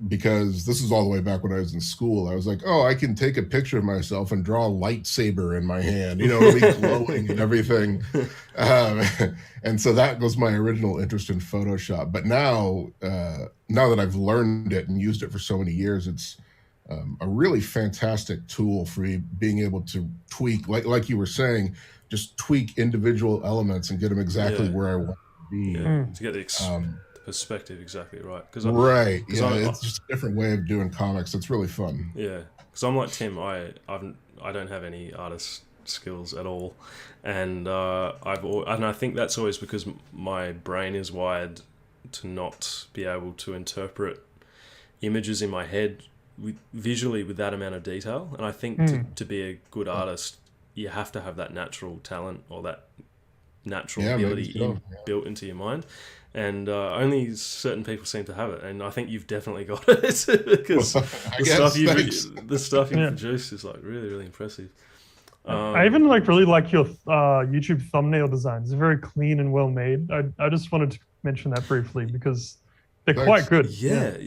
because this is all the way back when I was in school, I was like, oh, I can take a picture of myself and draw a lightsaber in my hand, really glowing and everything. And so that was my original interest in Photoshop. But now that I've learned it and used it for so many years, it's a really fantastic tool for me, being able to tweak, like you were saying, just tweak individual elements and get them exactly where I want to be. To get the perspective exactly right. It's just a different way of doing comics. It's really fun. Yeah, because I'm like Tim. I don't have any artist skills at all, and I think that's always because my brain is wired to not be able to interpret images in my head visually with that amount of detail. And I think to be a good artist, you have to have that natural talent or that natural ability built into your mind. And only certain people seem to have it, and I think you've definitely got it, because the stuff you produce is like really, really impressive. I even really like your YouTube thumbnail designs. They're very clean and well made. I just wanted to mention that briefly because they're quite good. And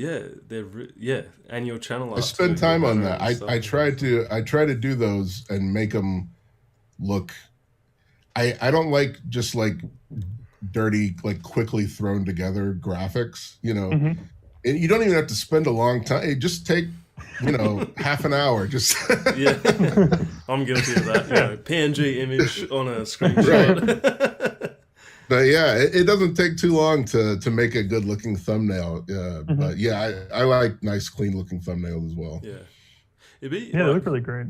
your channel. I spend time on that. I try to do those and make them look. I don't like just like dirty, like quickly thrown together graphics, and you don't even have to spend a long time. Just take, half an hour. Just I'm guilty of that. PNG image on a screenshot. Right. But it doesn't take too long to make a good looking thumbnail. But I like nice, clean looking thumbnails as well. Yeah, they look really great.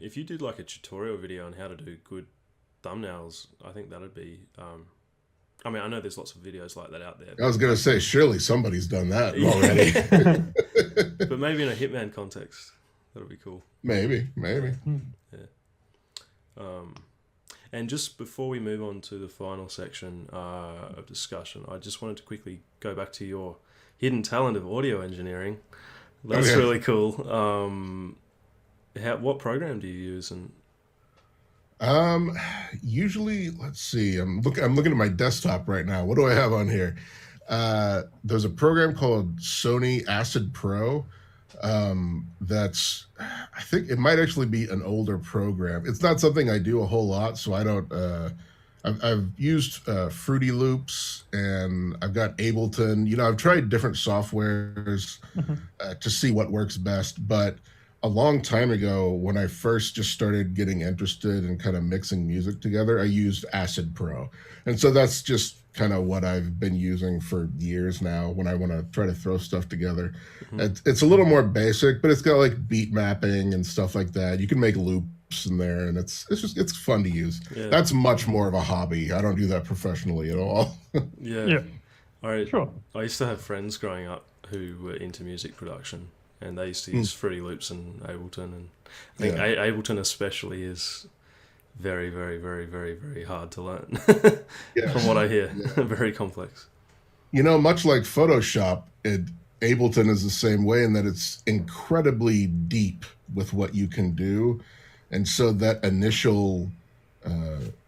If you did like a tutorial video on how to do good thumbnails, I think that'd be. I mean, I know there's lots of videos like that out there. I was going to say, surely somebody's done that already. But maybe in a Hitman context. That'll be cool. Maybe. And just before we move on to the final section of discussion, I just wanted to quickly go back to your hidden talent of audio engineering. That's really cool. What program do you use? And usually, let's see. I'm looking at my desktop right now. What do I have on here? There's a program called Sony Acid Pro. I think it might actually be an older program. It's not something I do a whole lot, so I don't. I've used Fruity Loops, and I've got Ableton. I've tried different softwares to see what works best. But a long time ago, when I first just started getting interested in kind of mixing music together, I used Acid Pro, and so that's just kind of what I've been using for years now when I want to try to throw stuff together. It's a little more basic, but it's got like beat mapping and stuff like that. You can make loops in there, and it's fun to use. Yeah. That's much more of a hobby. I don't do that professionally at all. Yeah. Sure. I used to have friends growing up who were into music production, and they used to use Fruity Loops and Ableton, and I think Ableton especially is very, very, very, very, very hard to learn. From what I hear. Very complex. Much like Photoshop, Ableton is the same way in that it's incredibly deep with what you can do. And so that initial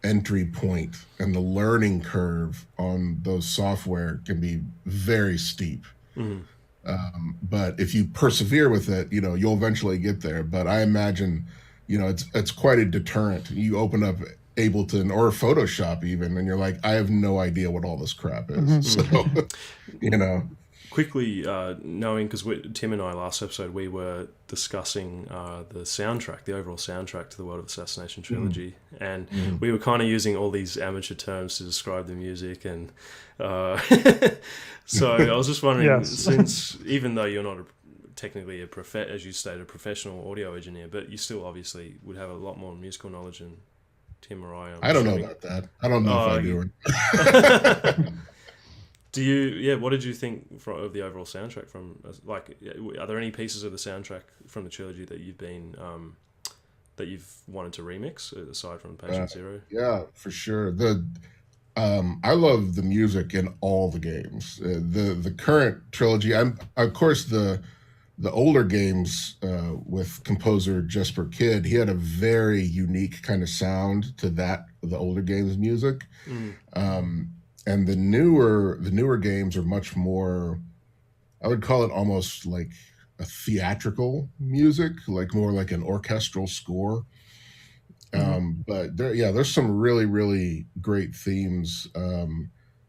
entry point and the learning curve on those software can be very steep. But if you persevere with it, you'll eventually get there. But I imagine it's quite a deterrent. You open up Ableton or Photoshop even, and you're like, I have no idea what all this crap is. So, Quickly, knowing, because Tim and I, last episode, we were discussing the soundtrack, the overall soundtrack to the World of Assassination trilogy, and we were kind of using all these amateur terms to describe the music, and so I was just wondering, since even though you're not technically as you stated, a professional audio engineer, but you still obviously would have a lot more musical knowledge than Tim or I. I don't know about that. I don't know if I do. Do you? What did you think of the overall soundtrack? Are there any pieces of the soundtrack from the trilogy that you've wanted to remix aside from Patient Zero? Yeah, for sure. I love the music in all the games. The current trilogy. Of course the older games with composer Jesper Kyd. He had a very unique kind of sound to the older games music. And the newer games are much more, I would call it almost like a theatrical music, like more like an orchestral score. But there's some really, really great themes,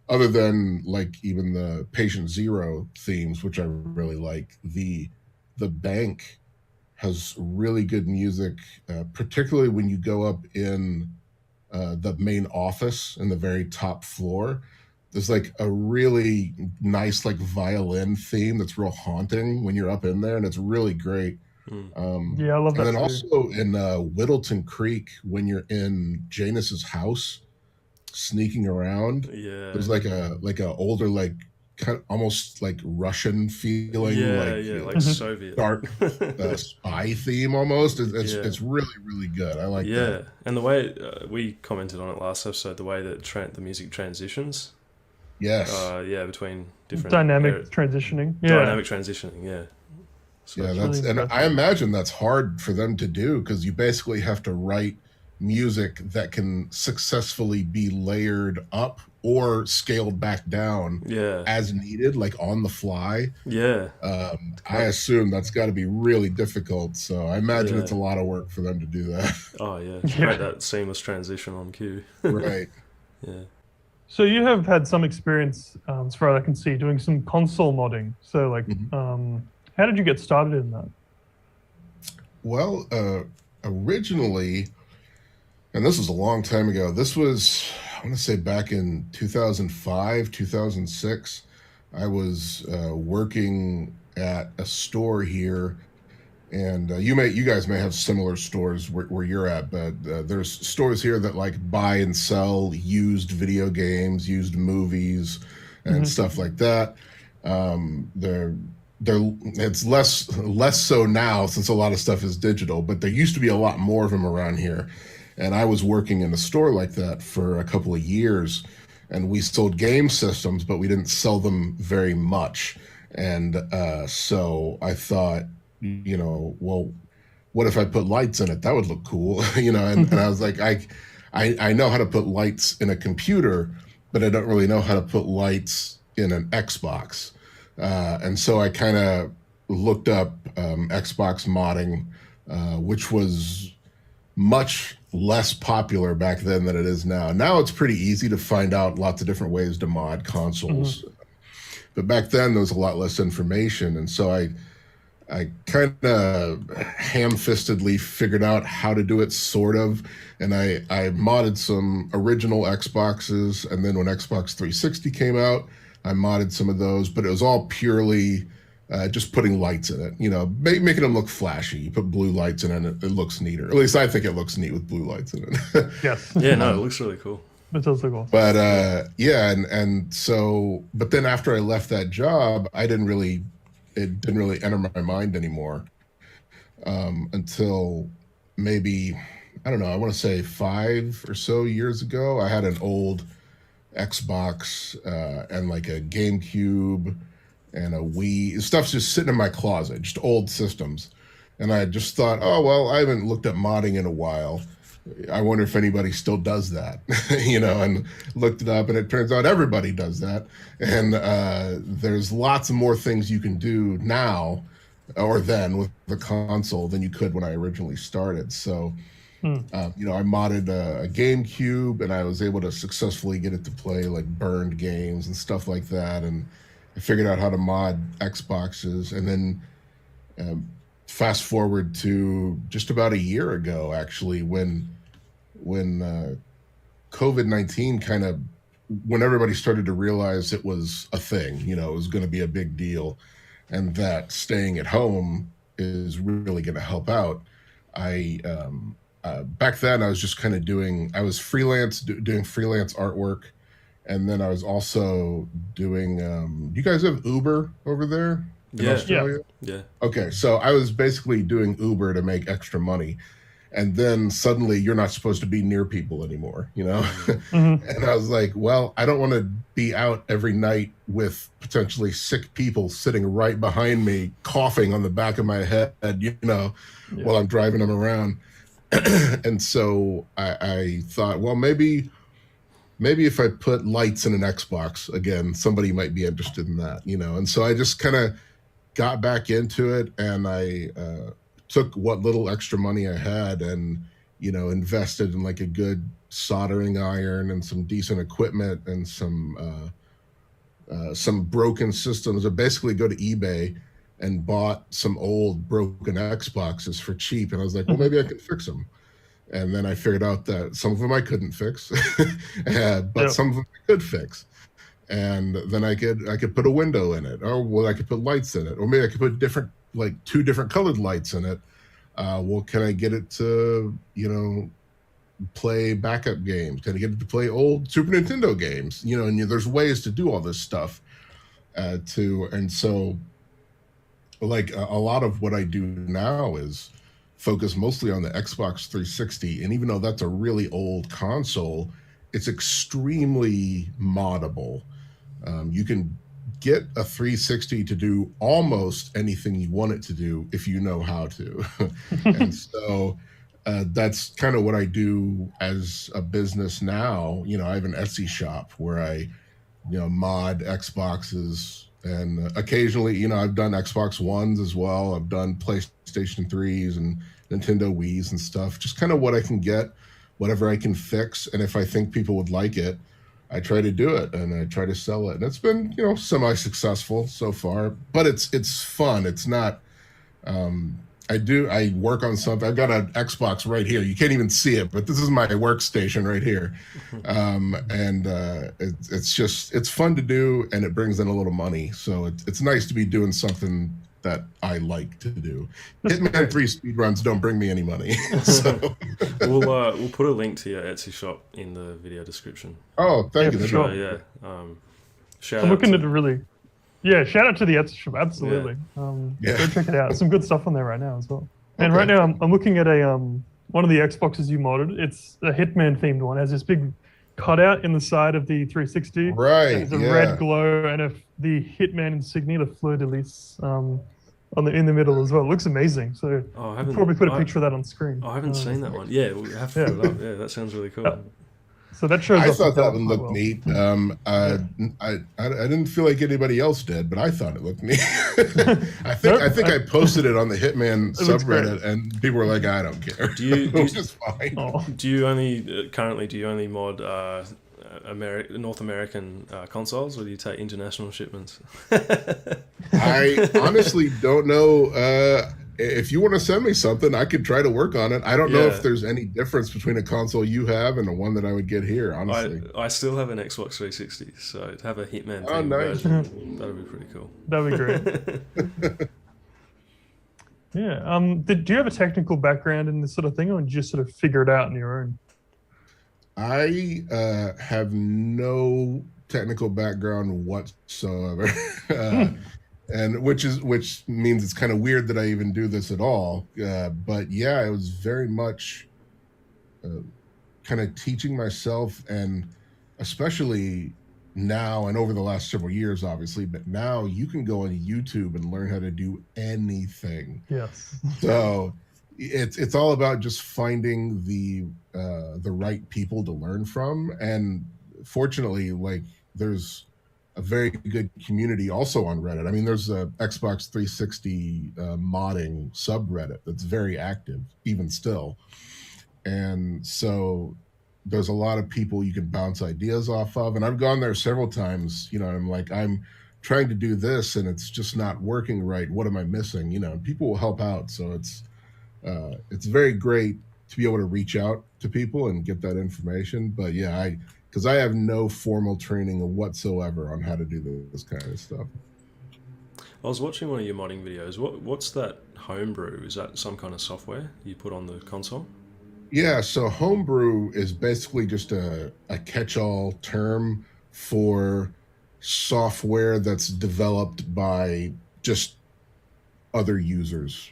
other than like even the Patient Zero themes, which I really like. The bank has really good music, particularly when you go up in the main office in the very top floor. There's like a really nice like violin theme that's real haunting when you're up in there, and it's really great. I love that. And then also in Whittleton Creek, when you're in Janus's house, sneaking around, there's like a older, like kind of almost like Russian feeling, like Soviet dark spy theme almost. It's really, really good. I like that. And the way we commented on it last episode, the way that the music transitions. Yes. Between different dynamic transitioning. Dynamic transitioning. So and I imagine that's hard for them to do, because you basically have to write music that can successfully be layered up or scaled back down as needed, like on the fly. I assume that's got to be really difficult, so I imagine it's a lot of work for them to do that. Create that seamless transition on cue. Right. So you have had some experience, as far as I can see, doing some console modding. So like how did you get started in that? Well, originally, and this was a long time ago, this was, I want to say back in 2005, 2006, I was working at a store here, and you guys may have similar stores where you're at, but there's stores here that like buy and sell used video games, used movies, and stuff like that. it's less so now since a lot of stuff is digital, but there used to be a lot more of them around here. And I was working in a store like that for a couple of years, and we sold game systems, but we didn't sell them very much. And so I thought, well, what if I put lights in it? That would look cool, and I was like, I know how to put lights in a computer, but I don't really know how to put lights in an Xbox. And so I kind of looked up Xbox modding, which was much less popular back then than it is now. Now it's pretty easy to find out lots of different ways to mod consoles. But back then there was a lot less information. And so I kind of ham-fistedly figured out how to do it, sort of. And I modded some original Xboxes. And then when Xbox 360 came out, I modded some of those, but it was all purely just putting lights in it, making them look flashy. You put blue lights in it, it looks neater. At least I think it looks neat with blue lights in it. Yes. Yeah, no, it looks really cool. It does look awesome. But yeah, and so, but then after I left that job, it didn't really enter my mind anymore until maybe, I don't know, I want to say 5 or so years ago. I had an old Xbox and like a GameCube and a Wii. Stuff's just sitting in my closet, just old systems. And I just thought, oh, well, I haven't looked at modding in a while. I wonder if anybody still does that, and looked it up, and it turns out everybody does that. And there's lots of more things you can do now or then with the console than you could when I originally started. So, I modded a GameCube, and I was able to successfully get it to play like burned games and stuff like that. And I figured out how to mod Xboxes. And then fast forward to just about a year ago, actually, when COVID-19 when everybody started to realize it was a thing, it was going to be a big deal, and that staying at home is really going to help out. Back then I was just kind of doing freelance artwork. And then I was also doing, you guys have Uber over there in Australia? Yeah. Okay, so I was basically doing Uber to make extra money. And then suddenly you're not supposed to be near people anymore, And I was like, well, I don't want to be out every night with potentially sick people sitting right behind me, coughing on the back of my head, while I'm driving them around. And so I thought, well, maybe if I put lights in an Xbox again, somebody might be interested in that, And so I just kind of got back into it, and I took what little extra money I had and, invested in like a good soldering iron and some decent equipment and some broken systems. I basically go to eBay and bought some old broken Xboxes for cheap. And I was like, well, maybe I can fix them. And then I figured out that some of them I couldn't fix, but some of them I could fix. And then I could put a window in it, or well, I could put lights in it, or maybe I could put two different colored lights in it. Well, can I get it to, play backup games? Can I get it to play old Super Nintendo games? And there's ways to do all this stuff. And so, like a lot of what I do now is focus mostly on the Xbox 360. And even though that's a really old console, it's extremely moddable. You can get a 360 to do almost anything you want it to do if you know how to. And so that's kind of what I do as a business now. I have an Etsy shop where I, mod Xboxes, and occasionally, I've done Xbox Ones as well. I've done PlayStation 3s and Nintendo Wiis and stuff. Just kind of what I can get, whatever I can fix. And if I think people would like it, I try to do it, and I try to sell it. And it's been, semi-successful so far, but it's fun. It's not, I work on something. I've got an Xbox right here. You can't even see it, but this is my workstation right here. It's fun to do, and it brings in a little money. So it's nice to be doing something that I like to do. Hitman 3 speedruns don't bring me any money. So we'll put a link to your Etsy shop in the video description. Oh, thank you. Sure. Yeah. I'm looking at a really Yeah, shout out to the Etsy shop, absolutely. Go check it out. Some good stuff on there right now as well. And right now I'm looking at a one of the Xboxes you modded. It's a Hitman themed one. It has this big cutout in the side of the 360. Right. There's a red glow and the Hitman insignia, the fleur de lis, in the middle as well. It looks amazing. So I'll probably put a picture of that on screen. I haven't seen that one. Yeah, we have to put it up. Yeah, that sounds really cool. So that shows. I thought that one looked neat. I didn't feel like anybody else did, but I thought it looked neat. I think I posted it on the Hitman subreddit, and people were like, "I don't care." Which is fine. Do you only currently mod North American consoles, or do you take international shipments? I honestly don't know. If you want to send me something, I could try to work on it. I don't know if there's any difference between a console you have and the one that I would get here, honestly. I still have an Xbox 360, so to have a Hitman version, that would be pretty cool. That would be great. Yeah. Do you have a technical background in this sort of thing, or did you just sort of figure it out on your own? I have no technical background whatsoever. And which means it's kind of weird that I even do this at all. But yeah, it was very much kind of teaching myself, and especially now and over the last several years, obviously, but now you can go on YouTube and learn how to do anything. Yes. So it's all about just finding the right people to learn from. And fortunately, like, there's a very good community also on Reddit. I mean, there's a Xbox 360 modding subreddit that's very active, even still. And so there's a lot of people you can bounce ideas off of. And I've gone there several times, I'm like, I'm trying to do this and it's just not working right. What am I missing? And people will help out. So it's very great to be able to reach out to people and get that information. But yeah, because I have no formal training whatsoever on how to do this kind of stuff. I was watching one of your modding videos. What's that homebrew? Is that some kind of software you put on the console? Yeah, so homebrew is basically just a catch-all term for software that's developed by just other users.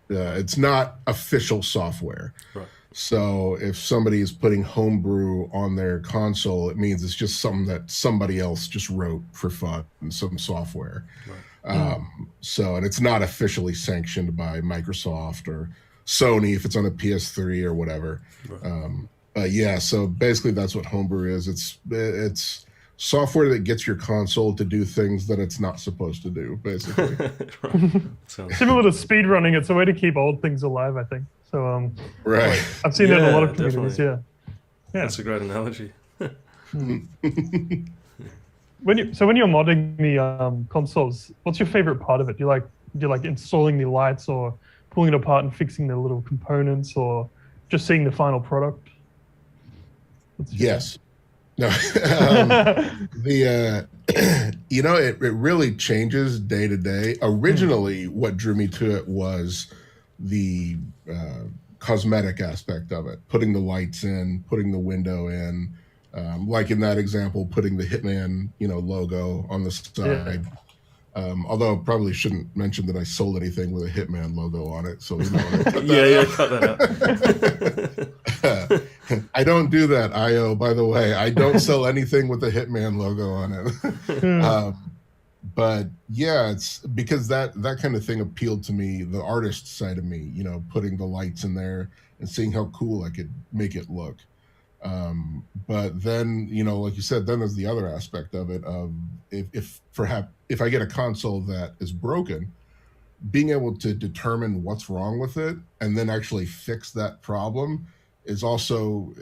It's not official software. Right. So if somebody is putting homebrew on their console, it means it's just something that somebody else just wrote for fun, some software. Right. And it's not officially sanctioned by Microsoft or Sony if it's on a PS3 or whatever. Right. Yeah, so basically that's what homebrew is. It's software that gets your console to do things that it's not supposed to do, basically. Similar to speedrunning, it's a way to keep old things alive, I think. So, right. I've seen that in a lot of communities. Definitely. Yeah. That's a great analogy. When you're modding the consoles, what's your favorite part of it? Do you like installing the lights, or pulling it apart and fixing the little components, or just seeing the final product? Yes. No. It really changes day to day. Originally, what drew me to it was the cosmetic aspect of it, putting the lights in, putting the window in, like in that example, putting the Hitman logo on the side. Although I probably shouldn't mention that I sold anything with a Hitman logo on it, so we don't want to cut that out. I don't do that, IO, by the way. I don't sell anything with a Hitman logo on it. But yeah, it's because that kind of thing appealed to me, the artist side of me, putting the lights in there and seeing how cool I could make it look. But then, like you said, then there's the other aspect of it of if I get a console that is broken, being able to determine what's wrong with it and then actually fix that problem is also,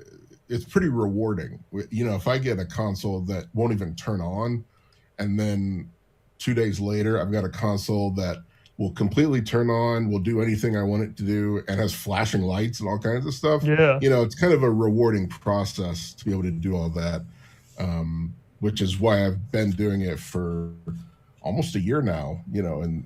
it's pretty rewarding. If I get a console that won't even turn on, and then 2 days later, I've got a console that will completely turn on, will do anything I want it to do, and has flashing lights and all kinds of stuff. Yeah. It's kind of a rewarding process to be able to do all that, which is why I've been doing it for almost a year now, and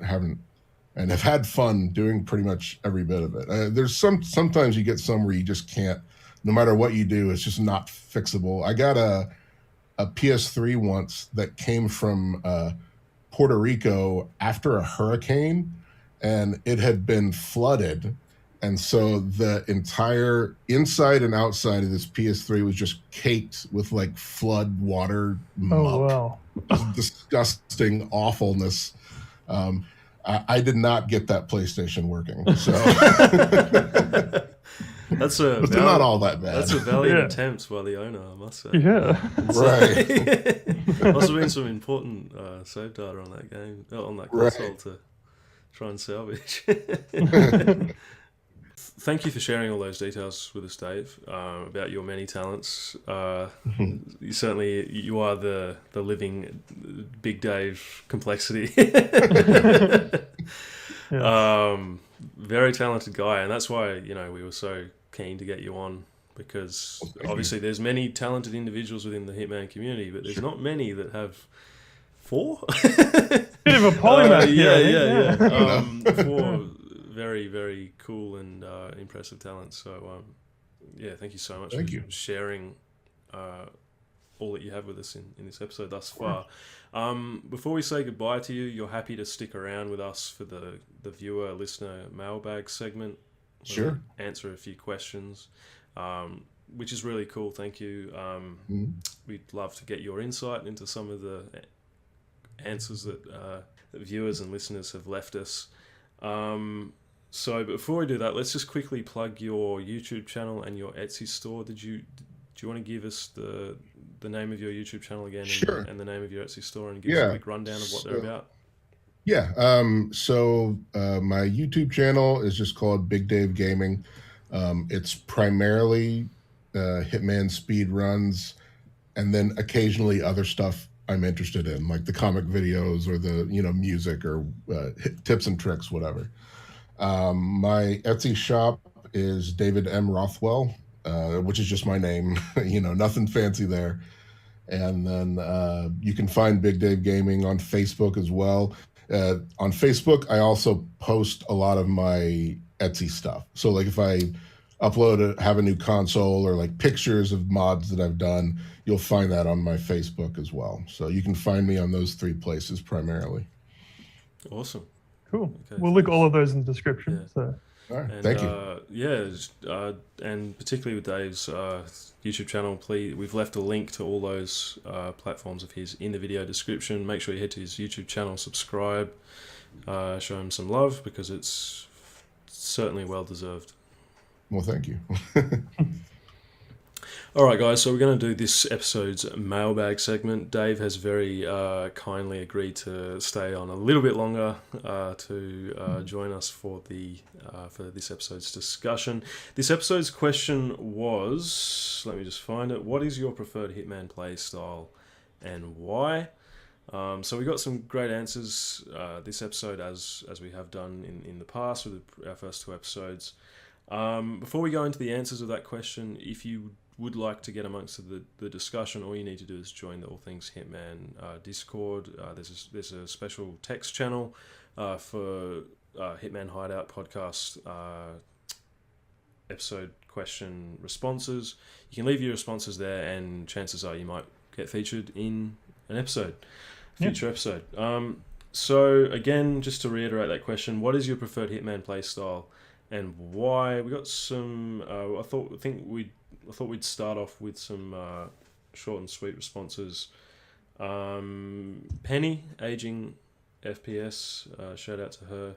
have had fun doing pretty much every bit of it. There's sometimes you get some where you just can't, no matter what you do, it's just not fixable. I got a PS3 once that came from Puerto Rico after a hurricane, and it had been flooded. And so the entire inside and outside of this PS3 was just caked with like flood water muck. Oh, wow. Just disgusting awfulness. I did not get that PlayStation working. So but they're not all that bad. That's a valiant attempt by the owner, I must say. Yeah. Right. Must have been some important save data on that game, on that console to try and salvage. Thank you for sharing all those details with us, Dave, about your many talents. You are the living Big Dave complexity. Very talented guy, and that's why we were so keen to get you on, because obviously there's many talented individuals within the Hitman community, but there's not many that have 4. Bit of a polymath. Yeah. 4 very, very cool and impressive talents. So, thank you so much for sharing all that you have with us in this episode thus far. Before we say goodbye to you, you're happy to stick around with us for the viewer-listener mailbag segment. Sure. Answer a few questions, which is really cool. Thank you. We'd love to get your insight into some of the answers that viewers and listeners have left us. So before we do that, let's just quickly plug your YouTube channel and your Etsy store. Do you want to give us the name of your YouTube channel again? Sure. And the name of your Etsy store, and give us a quick rundown of what they're about? Yeah. So my YouTube channel is just called BigDaveGaming. It's primarily Hitman speed runs, and then occasionally other stuff I'm interested in, like the comic videos or the music or tips and tricks, whatever. My Etsy shop is David M. Rothwell, which is just my name. Nothing fancy there. And then you can find Big Dave Gaming on Facebook as well. On Facebook, I also post a lot of my Etsy stuff. So like if I have a new console, or like pictures of mods that I've done, you'll find that on my Facebook as well. So you can find me on those 3 places primarily. Awesome. Cool. Okay, we'll link all of those in the description. Yeah. So. All right. And, thank you. And particularly with Dave's YouTube channel, we've left a link to all those platforms of his in the video description. Make sure you head to his YouTube channel, subscribe, show him some love, because it's certainly well deserved. Well, thank you. All right, guys, so we're going to do this episode's mailbag segment. Dave has very kindly agreed to stay on a little bit longer to join us for this episode's discussion. This episode's question was, let me just find it, what is your preferred Hitman play style and why? So we got some great answers this episode, as we have done in the past with our first 2 episodes. Before we go into the answers of that question, if you would like to get amongst the discussion, all you need to do is join the All Things Hitman Discord. There's a special text channel for Hitman Hideout podcast episode question responses. You can leave your responses there, and chances are you might get featured in an future episode. So again, just to reiterate that question, what is your preferred Hitman play style and why? We got some. I thought we'd start off with some short and sweet responses. Penny, aging FPS, shout out to her.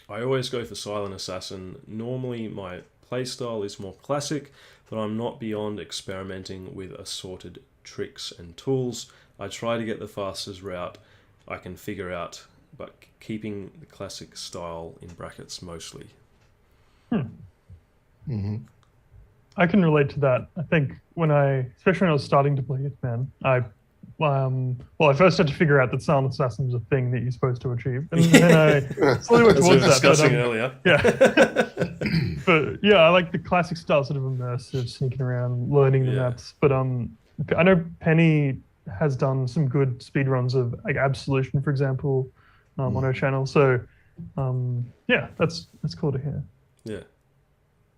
I always go for Silent Assassin. Normally my playstyle is more classic, but I'm not beyond experimenting with assorted tricks and tools. I try to get the fastest route I can figure out, but keeping the classic style in brackets mostly. Mm-hmm. I can relate to that. I think especially when I was starting to play Hitman, I first had to figure out that Silent Assassin was a thing that you're supposed to achieve, and then I slowly went towards that. Discussing earlier. Yeah. But yeah, I like the classic style, sort of immersive, sneaking around, learning the maps. But I know Penny has done some good speedruns of like Absolution, for example, on her channel. So yeah, that's cool to hear. Yeah.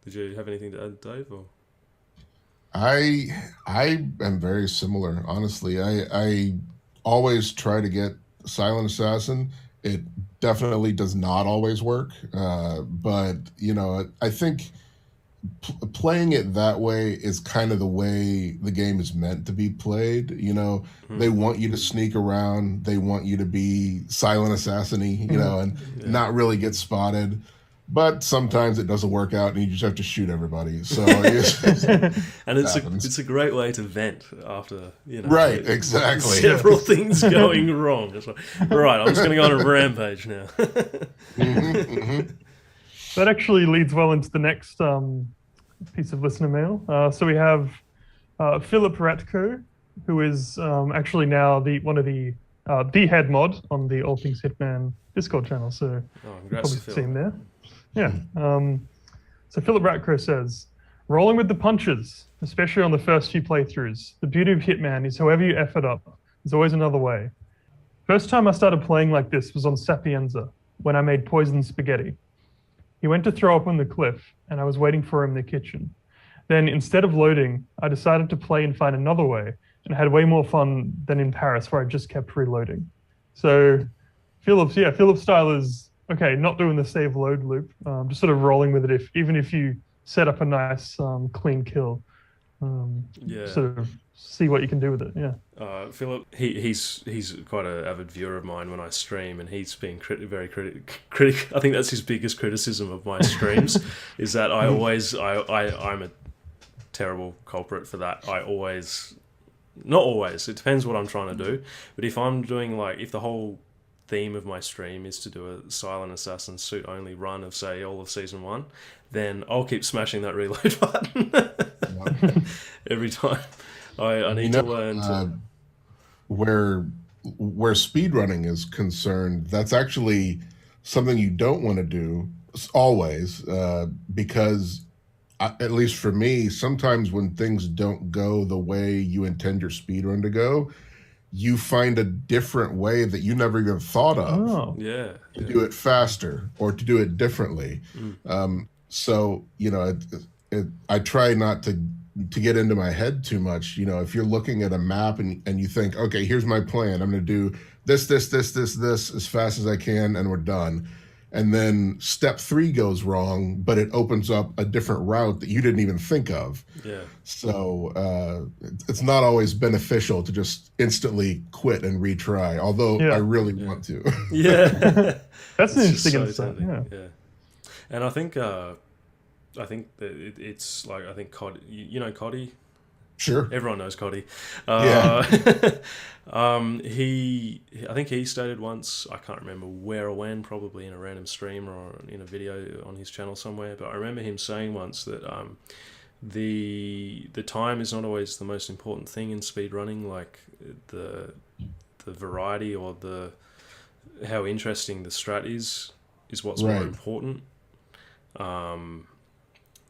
Did you have anything to add, Dave? Or? I am very similar, honestly. I always try to get silent assassin. It definitely does not always work, but I think playing it that way is kind of the way the game is meant to be played. They want you to sneak around, they want you to be silent assassin-y, and not really get spotted. But sometimes it doesn't work out, and you just have to shoot everybody. So, and it's a great way to vent after right, exactly, several things going wrong. It's like, right, I'm just going to go on a rampage now. That actually leads well into the next piece of listener mail. So we have Philip Ratko, who is actually now one of the head mod on the All Things Hitman Discord channel. So congrats, probably see him there. Yeah. So Philip Ratko says, rolling with the punches, especially on the first few playthroughs. The beauty of Hitman is however you F it up, there's always another way. First time I started playing like this was on Sapienza, when I made poison spaghetti. He went to throw up on the cliff, and I was waiting for him in the kitchen. Then, instead of loading, I decided to play and find another way, and had way more fun than in Paris, where I just kept reloading. So, Philip's style is, okay, not doing the save load loop, just sort of rolling with it, even if you set up a nice clean kill. Sort of see what you can do with it. Philip, he's quite an avid viewer of mine when I stream, and he's been very critic. I think that's his biggest criticism of my streams is that I'm a terrible culprit for that. Not always, it depends what I'm trying to do, but if I'm doing if the whole theme of my stream is to do a silent assassin suit only run of say all of season 1, then I'll keep smashing that reload button every time. I need to learn to where speedrunning is concerned. That's actually something you don't want to do always, because at least for me, sometimes when things don't go the way you intend your speedrun to go, you find a different way that you never even thought of to do it faster or to do it differently. So, I try not to get into my head too much. If you're looking at a map and you think, okay, here's my plan. I'm going to do this as fast as I can, and we're done. And then step 3 goes wrong, but it opens up a different route that you didn't even think of. Yeah. So it's not always beneficial to just instantly quit and retry, although I really want to. Yeah. That's an interesting insight. Yeah. And I think that it's I think Cod, Coddy? Sure. Everyone knows Coddy. I think he stated once, I can't remember where or when, probably in a random stream or in a video on his channel somewhere, but I remember him saying once that the time is not always the most important thing in speedrunning, like the variety or how interesting the strat is what's more important.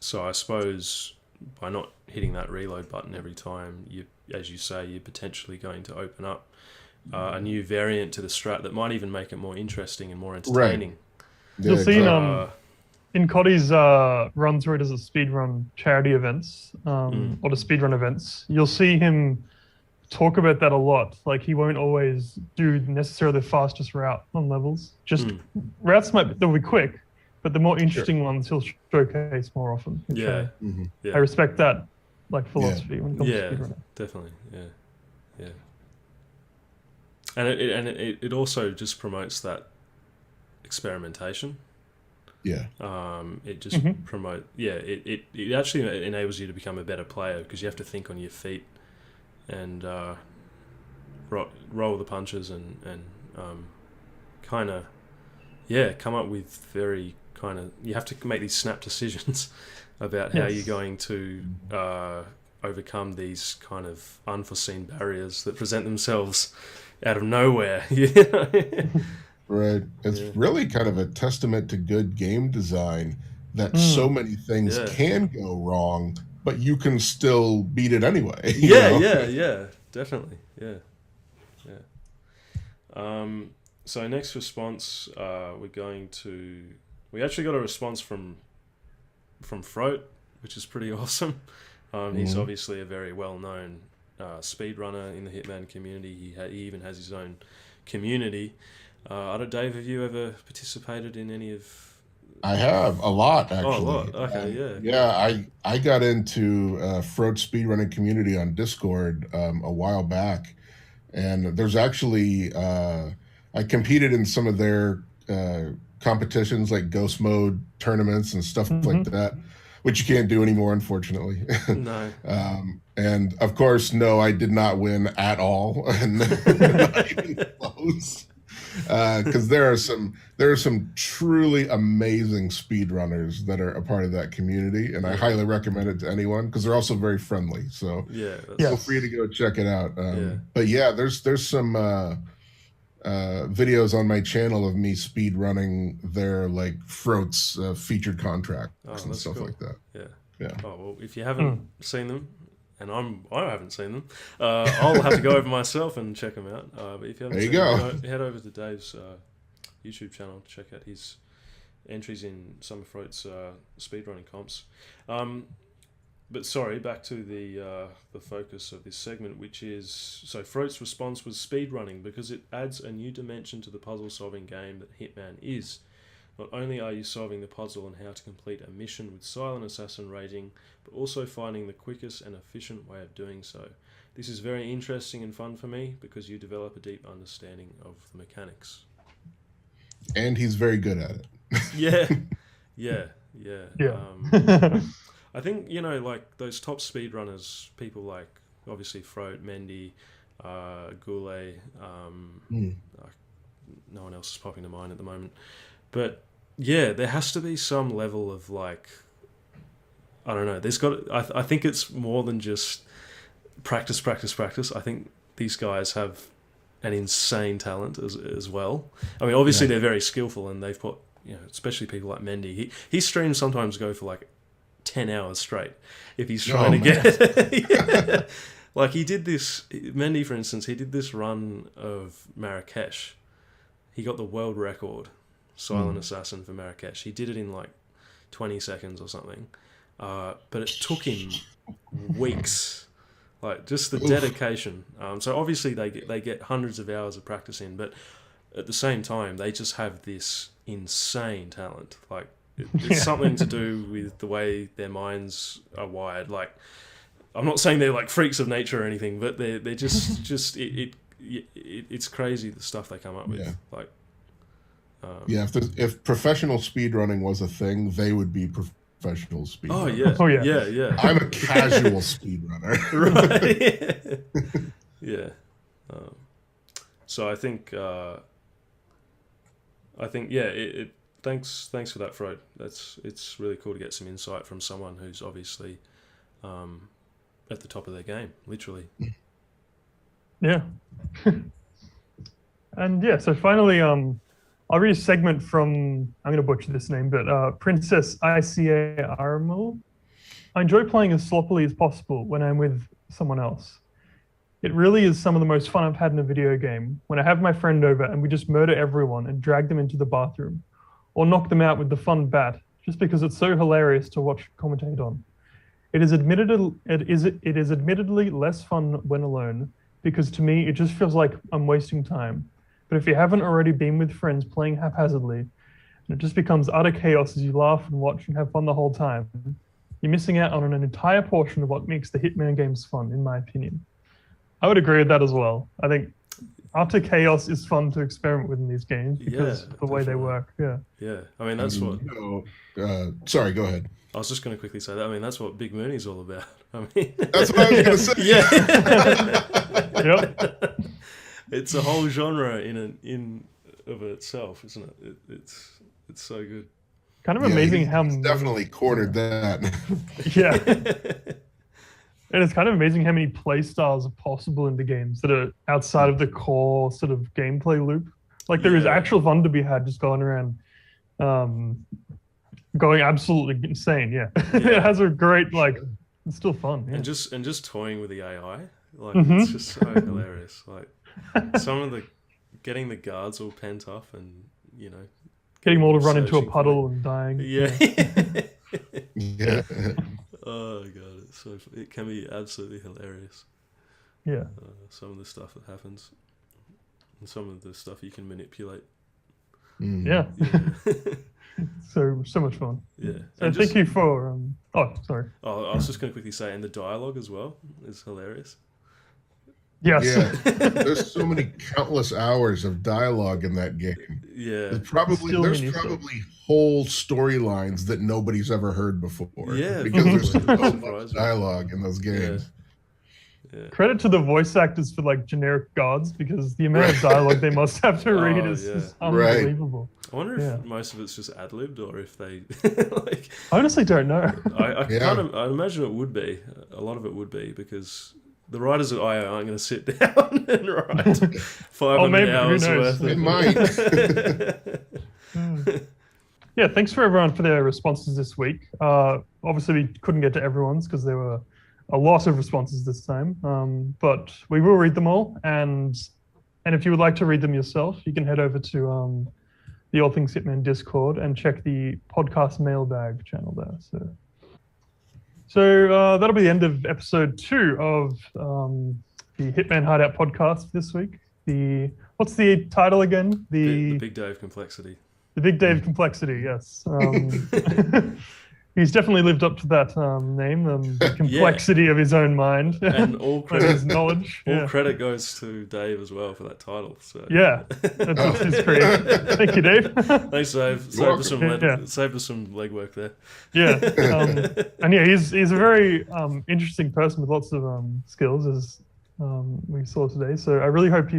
So I suppose by not hitting that reload button every time, as you say, you're potentially going to open up a new variant to the strat that might even make it more interesting and more entertaining. Right. You'll see in Coddy's runs where he does the speedrun charity events or the speedrun events, you'll see him talk about that a lot. Like, he won't always do necessarily the fastest route on levels. Just routes they'll be quick, but the more interesting ones he'll showcase more often. Yeah. I respect that philosophy when it comes to speedrunning. Definitely. Yeah. And it also just promotes that experimentation. Yeah. It just it actually enables you to become a better player, because you have to think on your feet and roll the punches and kind of come up with very you have to make these snap decisions about how you're going to overcome these kind of unforeseen barriers that present themselves out of nowhere. Right. It's really kind of a testament to good game design that so many things can go wrong, but you can still beat it anyway. Yeah, definitely. Yeah. So next response, we actually got a response from Froat, which is pretty awesome. He's obviously a very well-known speedrunner in the Hitman community. He even has his own community. I don't, Dave, have you ever participated in any of? I have a lot, actually. Oh, a lot. Okay, yeah. Yeah, I got into Frode speedrunning community on Discord a while back, and there's actually I competed in some of their competitions, like ghost mode tournaments and stuff like that, which you can't do anymore, unfortunately. No. And of course, no, I did not win at all, and not even close. Because there are some truly amazing speedrunners that are a part of that community, and I highly recommend it to anyone because they're also very friendly. So feel free to go check it out. But yeah, there's some videos on my channel of me speedrunning their like Frote's featured contracts and stuff like that. Yeah. Oh well, if you haven't seen them, and I haven't seen them, I'll have to go over myself and check them out. But if you haven't seen them, head over to Dave's YouTube channel to check out his entries in some of Frote's speedrunning comps. But sorry, back to the focus of this segment, which is, so Frote's response was speedrunning because it adds a new dimension to the puzzle-solving game that Hitman is. Not only are you solving the puzzle and how to complete a mission with Silent Assassin rating, but also finding the quickest and efficient way of doing so. This is very interesting and fun for me because you develop a deep understanding of the mechanics. And he's very good at it. Yeah. I think, you know, like those top speedrunners, people like obviously Frode, Mendy, Goulet, no one else is popping to mind at the moment. But yeah, there has to be some level of like, I don't know. There's got. I think it's more than just practice. I think these guys have an insane talent as well. I mean, obviously they're very skillful, and they've put, you know, especially people like Mendy. His streams sometimes go for like 10 hours straight if he's trying to get. Like he did this. Mendy, for instance, he did this run of Marrakesh. He got the world record. Silent Assassin for Marrakesh. He did it in like 20 seconds or something. But it took him weeks. Like just the dedication. So obviously they get hundreds of hours of practice in, but at the same time they just have this insane talent. Like it's something to do with the way their minds are wired. Like I'm not saying they're like freaks of nature or anything, but they're just it's crazy the stuff they come up with. Yeah. Like. If professional speedrunning was a thing, they would be professional speedrunners. Oh yeah. I'm a casual speedrunner. Right. Yeah. So I think thanks for that, Frode. It's really cool to get some insight from someone who's obviously at the top of their game, literally. Yeah. And yeah, so finally, I'll read a segment from, I'm going to butcher this name, but Princess ICA Aramul. I enjoy playing as sloppily as possible when I'm with someone else. It really is some of the most fun I've had in a video game when I have my friend over and we just murder everyone and drag them into the bathroom, or knock them out with the fun bat, just because it's so hilarious to watch commentate on. It is admittedly less fun when alone, because to me it just feels like I'm wasting time. But if you haven't already been with friends playing haphazardly, and it just becomes utter chaos as you laugh and watch and have fun the whole time, you're missing out on an entire portion of what makes the Hitman games fun, in my opinion. I would agree with that as well. I think utter chaos is fun to experiment with in these games because of the way they work. Yeah. I mean, that's what... sorry, go ahead. I was just going to quickly say that. I mean, that's what Big Mooney's all about. I mean... That's what I was going to say. Yeah. Yep. It's a whole genre in of itself, isn't it? It's so good. Kind of amazing how definitely cornered that. Yeah. And it's kind of amazing how many play styles are possible in the games that are outside of the core sort of gameplay loop. Like there is actual fun to be had just going around, going absolutely insane. Yeah. It has a great, like, it's still fun. Yeah. And just toying with the AI, like it's just so hilarious. Like some of the getting the guards all pent up and, you know, getting them all to run into a puddle and dying. Yeah. Yeah. Oh god, it can be absolutely hilarious. Yeah. Some of the stuff that happens, and some of the stuff you can manipulate. Yeah. So much fun. Yeah. And thank you for. Oh, sorry. Oh, I was just going to quickly say, and the dialogue as well is hilarious. Yes. Yeah, there's so many countless hours of dialogue in that game. Yeah. There's probably whole storylines that nobody's ever heard before. Yeah, because there's so surprising. much dialogue in those games. Yeah. Credit to the voice actors for like generic gods, because the amount of dialogue they must have to read is unbelievable. I wonder if most of it's just ad-libbed, or if they like. I honestly don't know. I imagine it would be. A lot of it would be, because the writers at IO aren't going to sit down and write 500 hours worth. It might. Yeah, thanks for everyone for their responses this week. Obviously, we couldn't get to everyone's because there were a lot of responses this time, but we will read them all. And if you would like to read them yourself, you can head over to the All Things Hitman Discord and check the podcast mailbag channel there. So that'll be the end of episode 2 of the Hitman Hideout podcast this week. What's the title again? The Big Dave Complexity. The Big Dave Complexity, yes. He's definitely lived up to that name, the complexity of his own mind and all credit, his knowledge. All credit goes to Dave as well for that title. So. Yeah, that's his creative. Thank you, Dave. Thanks, Dave. Saved us some legwork there. Yeah, and yeah, he's a very interesting person with lots of skills, as we saw today. So I really hope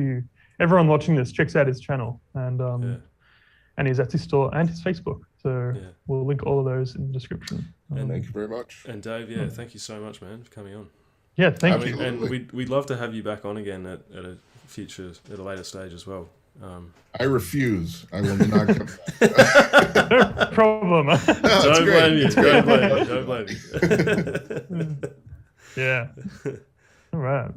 everyone watching this checks out his channel and his Etsy store and his Facebook. So we'll link all of those in the description. And thank you very much. And Dave, thank you so much, man, for coming on. Yeah, thank you. And we'd love to have you back on again at a later stage as well. I refuse. I will not come back. No problem. Don't blame you. Don't blame you. Yeah. All right.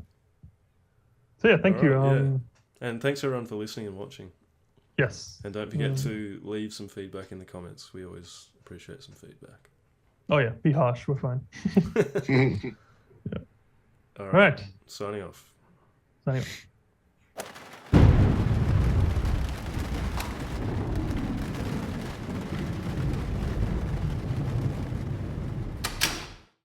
So yeah, thank you. And thanks everyone for listening and watching. Yes. And don't forget to leave some feedback in the comments. We always appreciate some feedback. Oh yeah, be harsh. We're fine. All right. Signing off.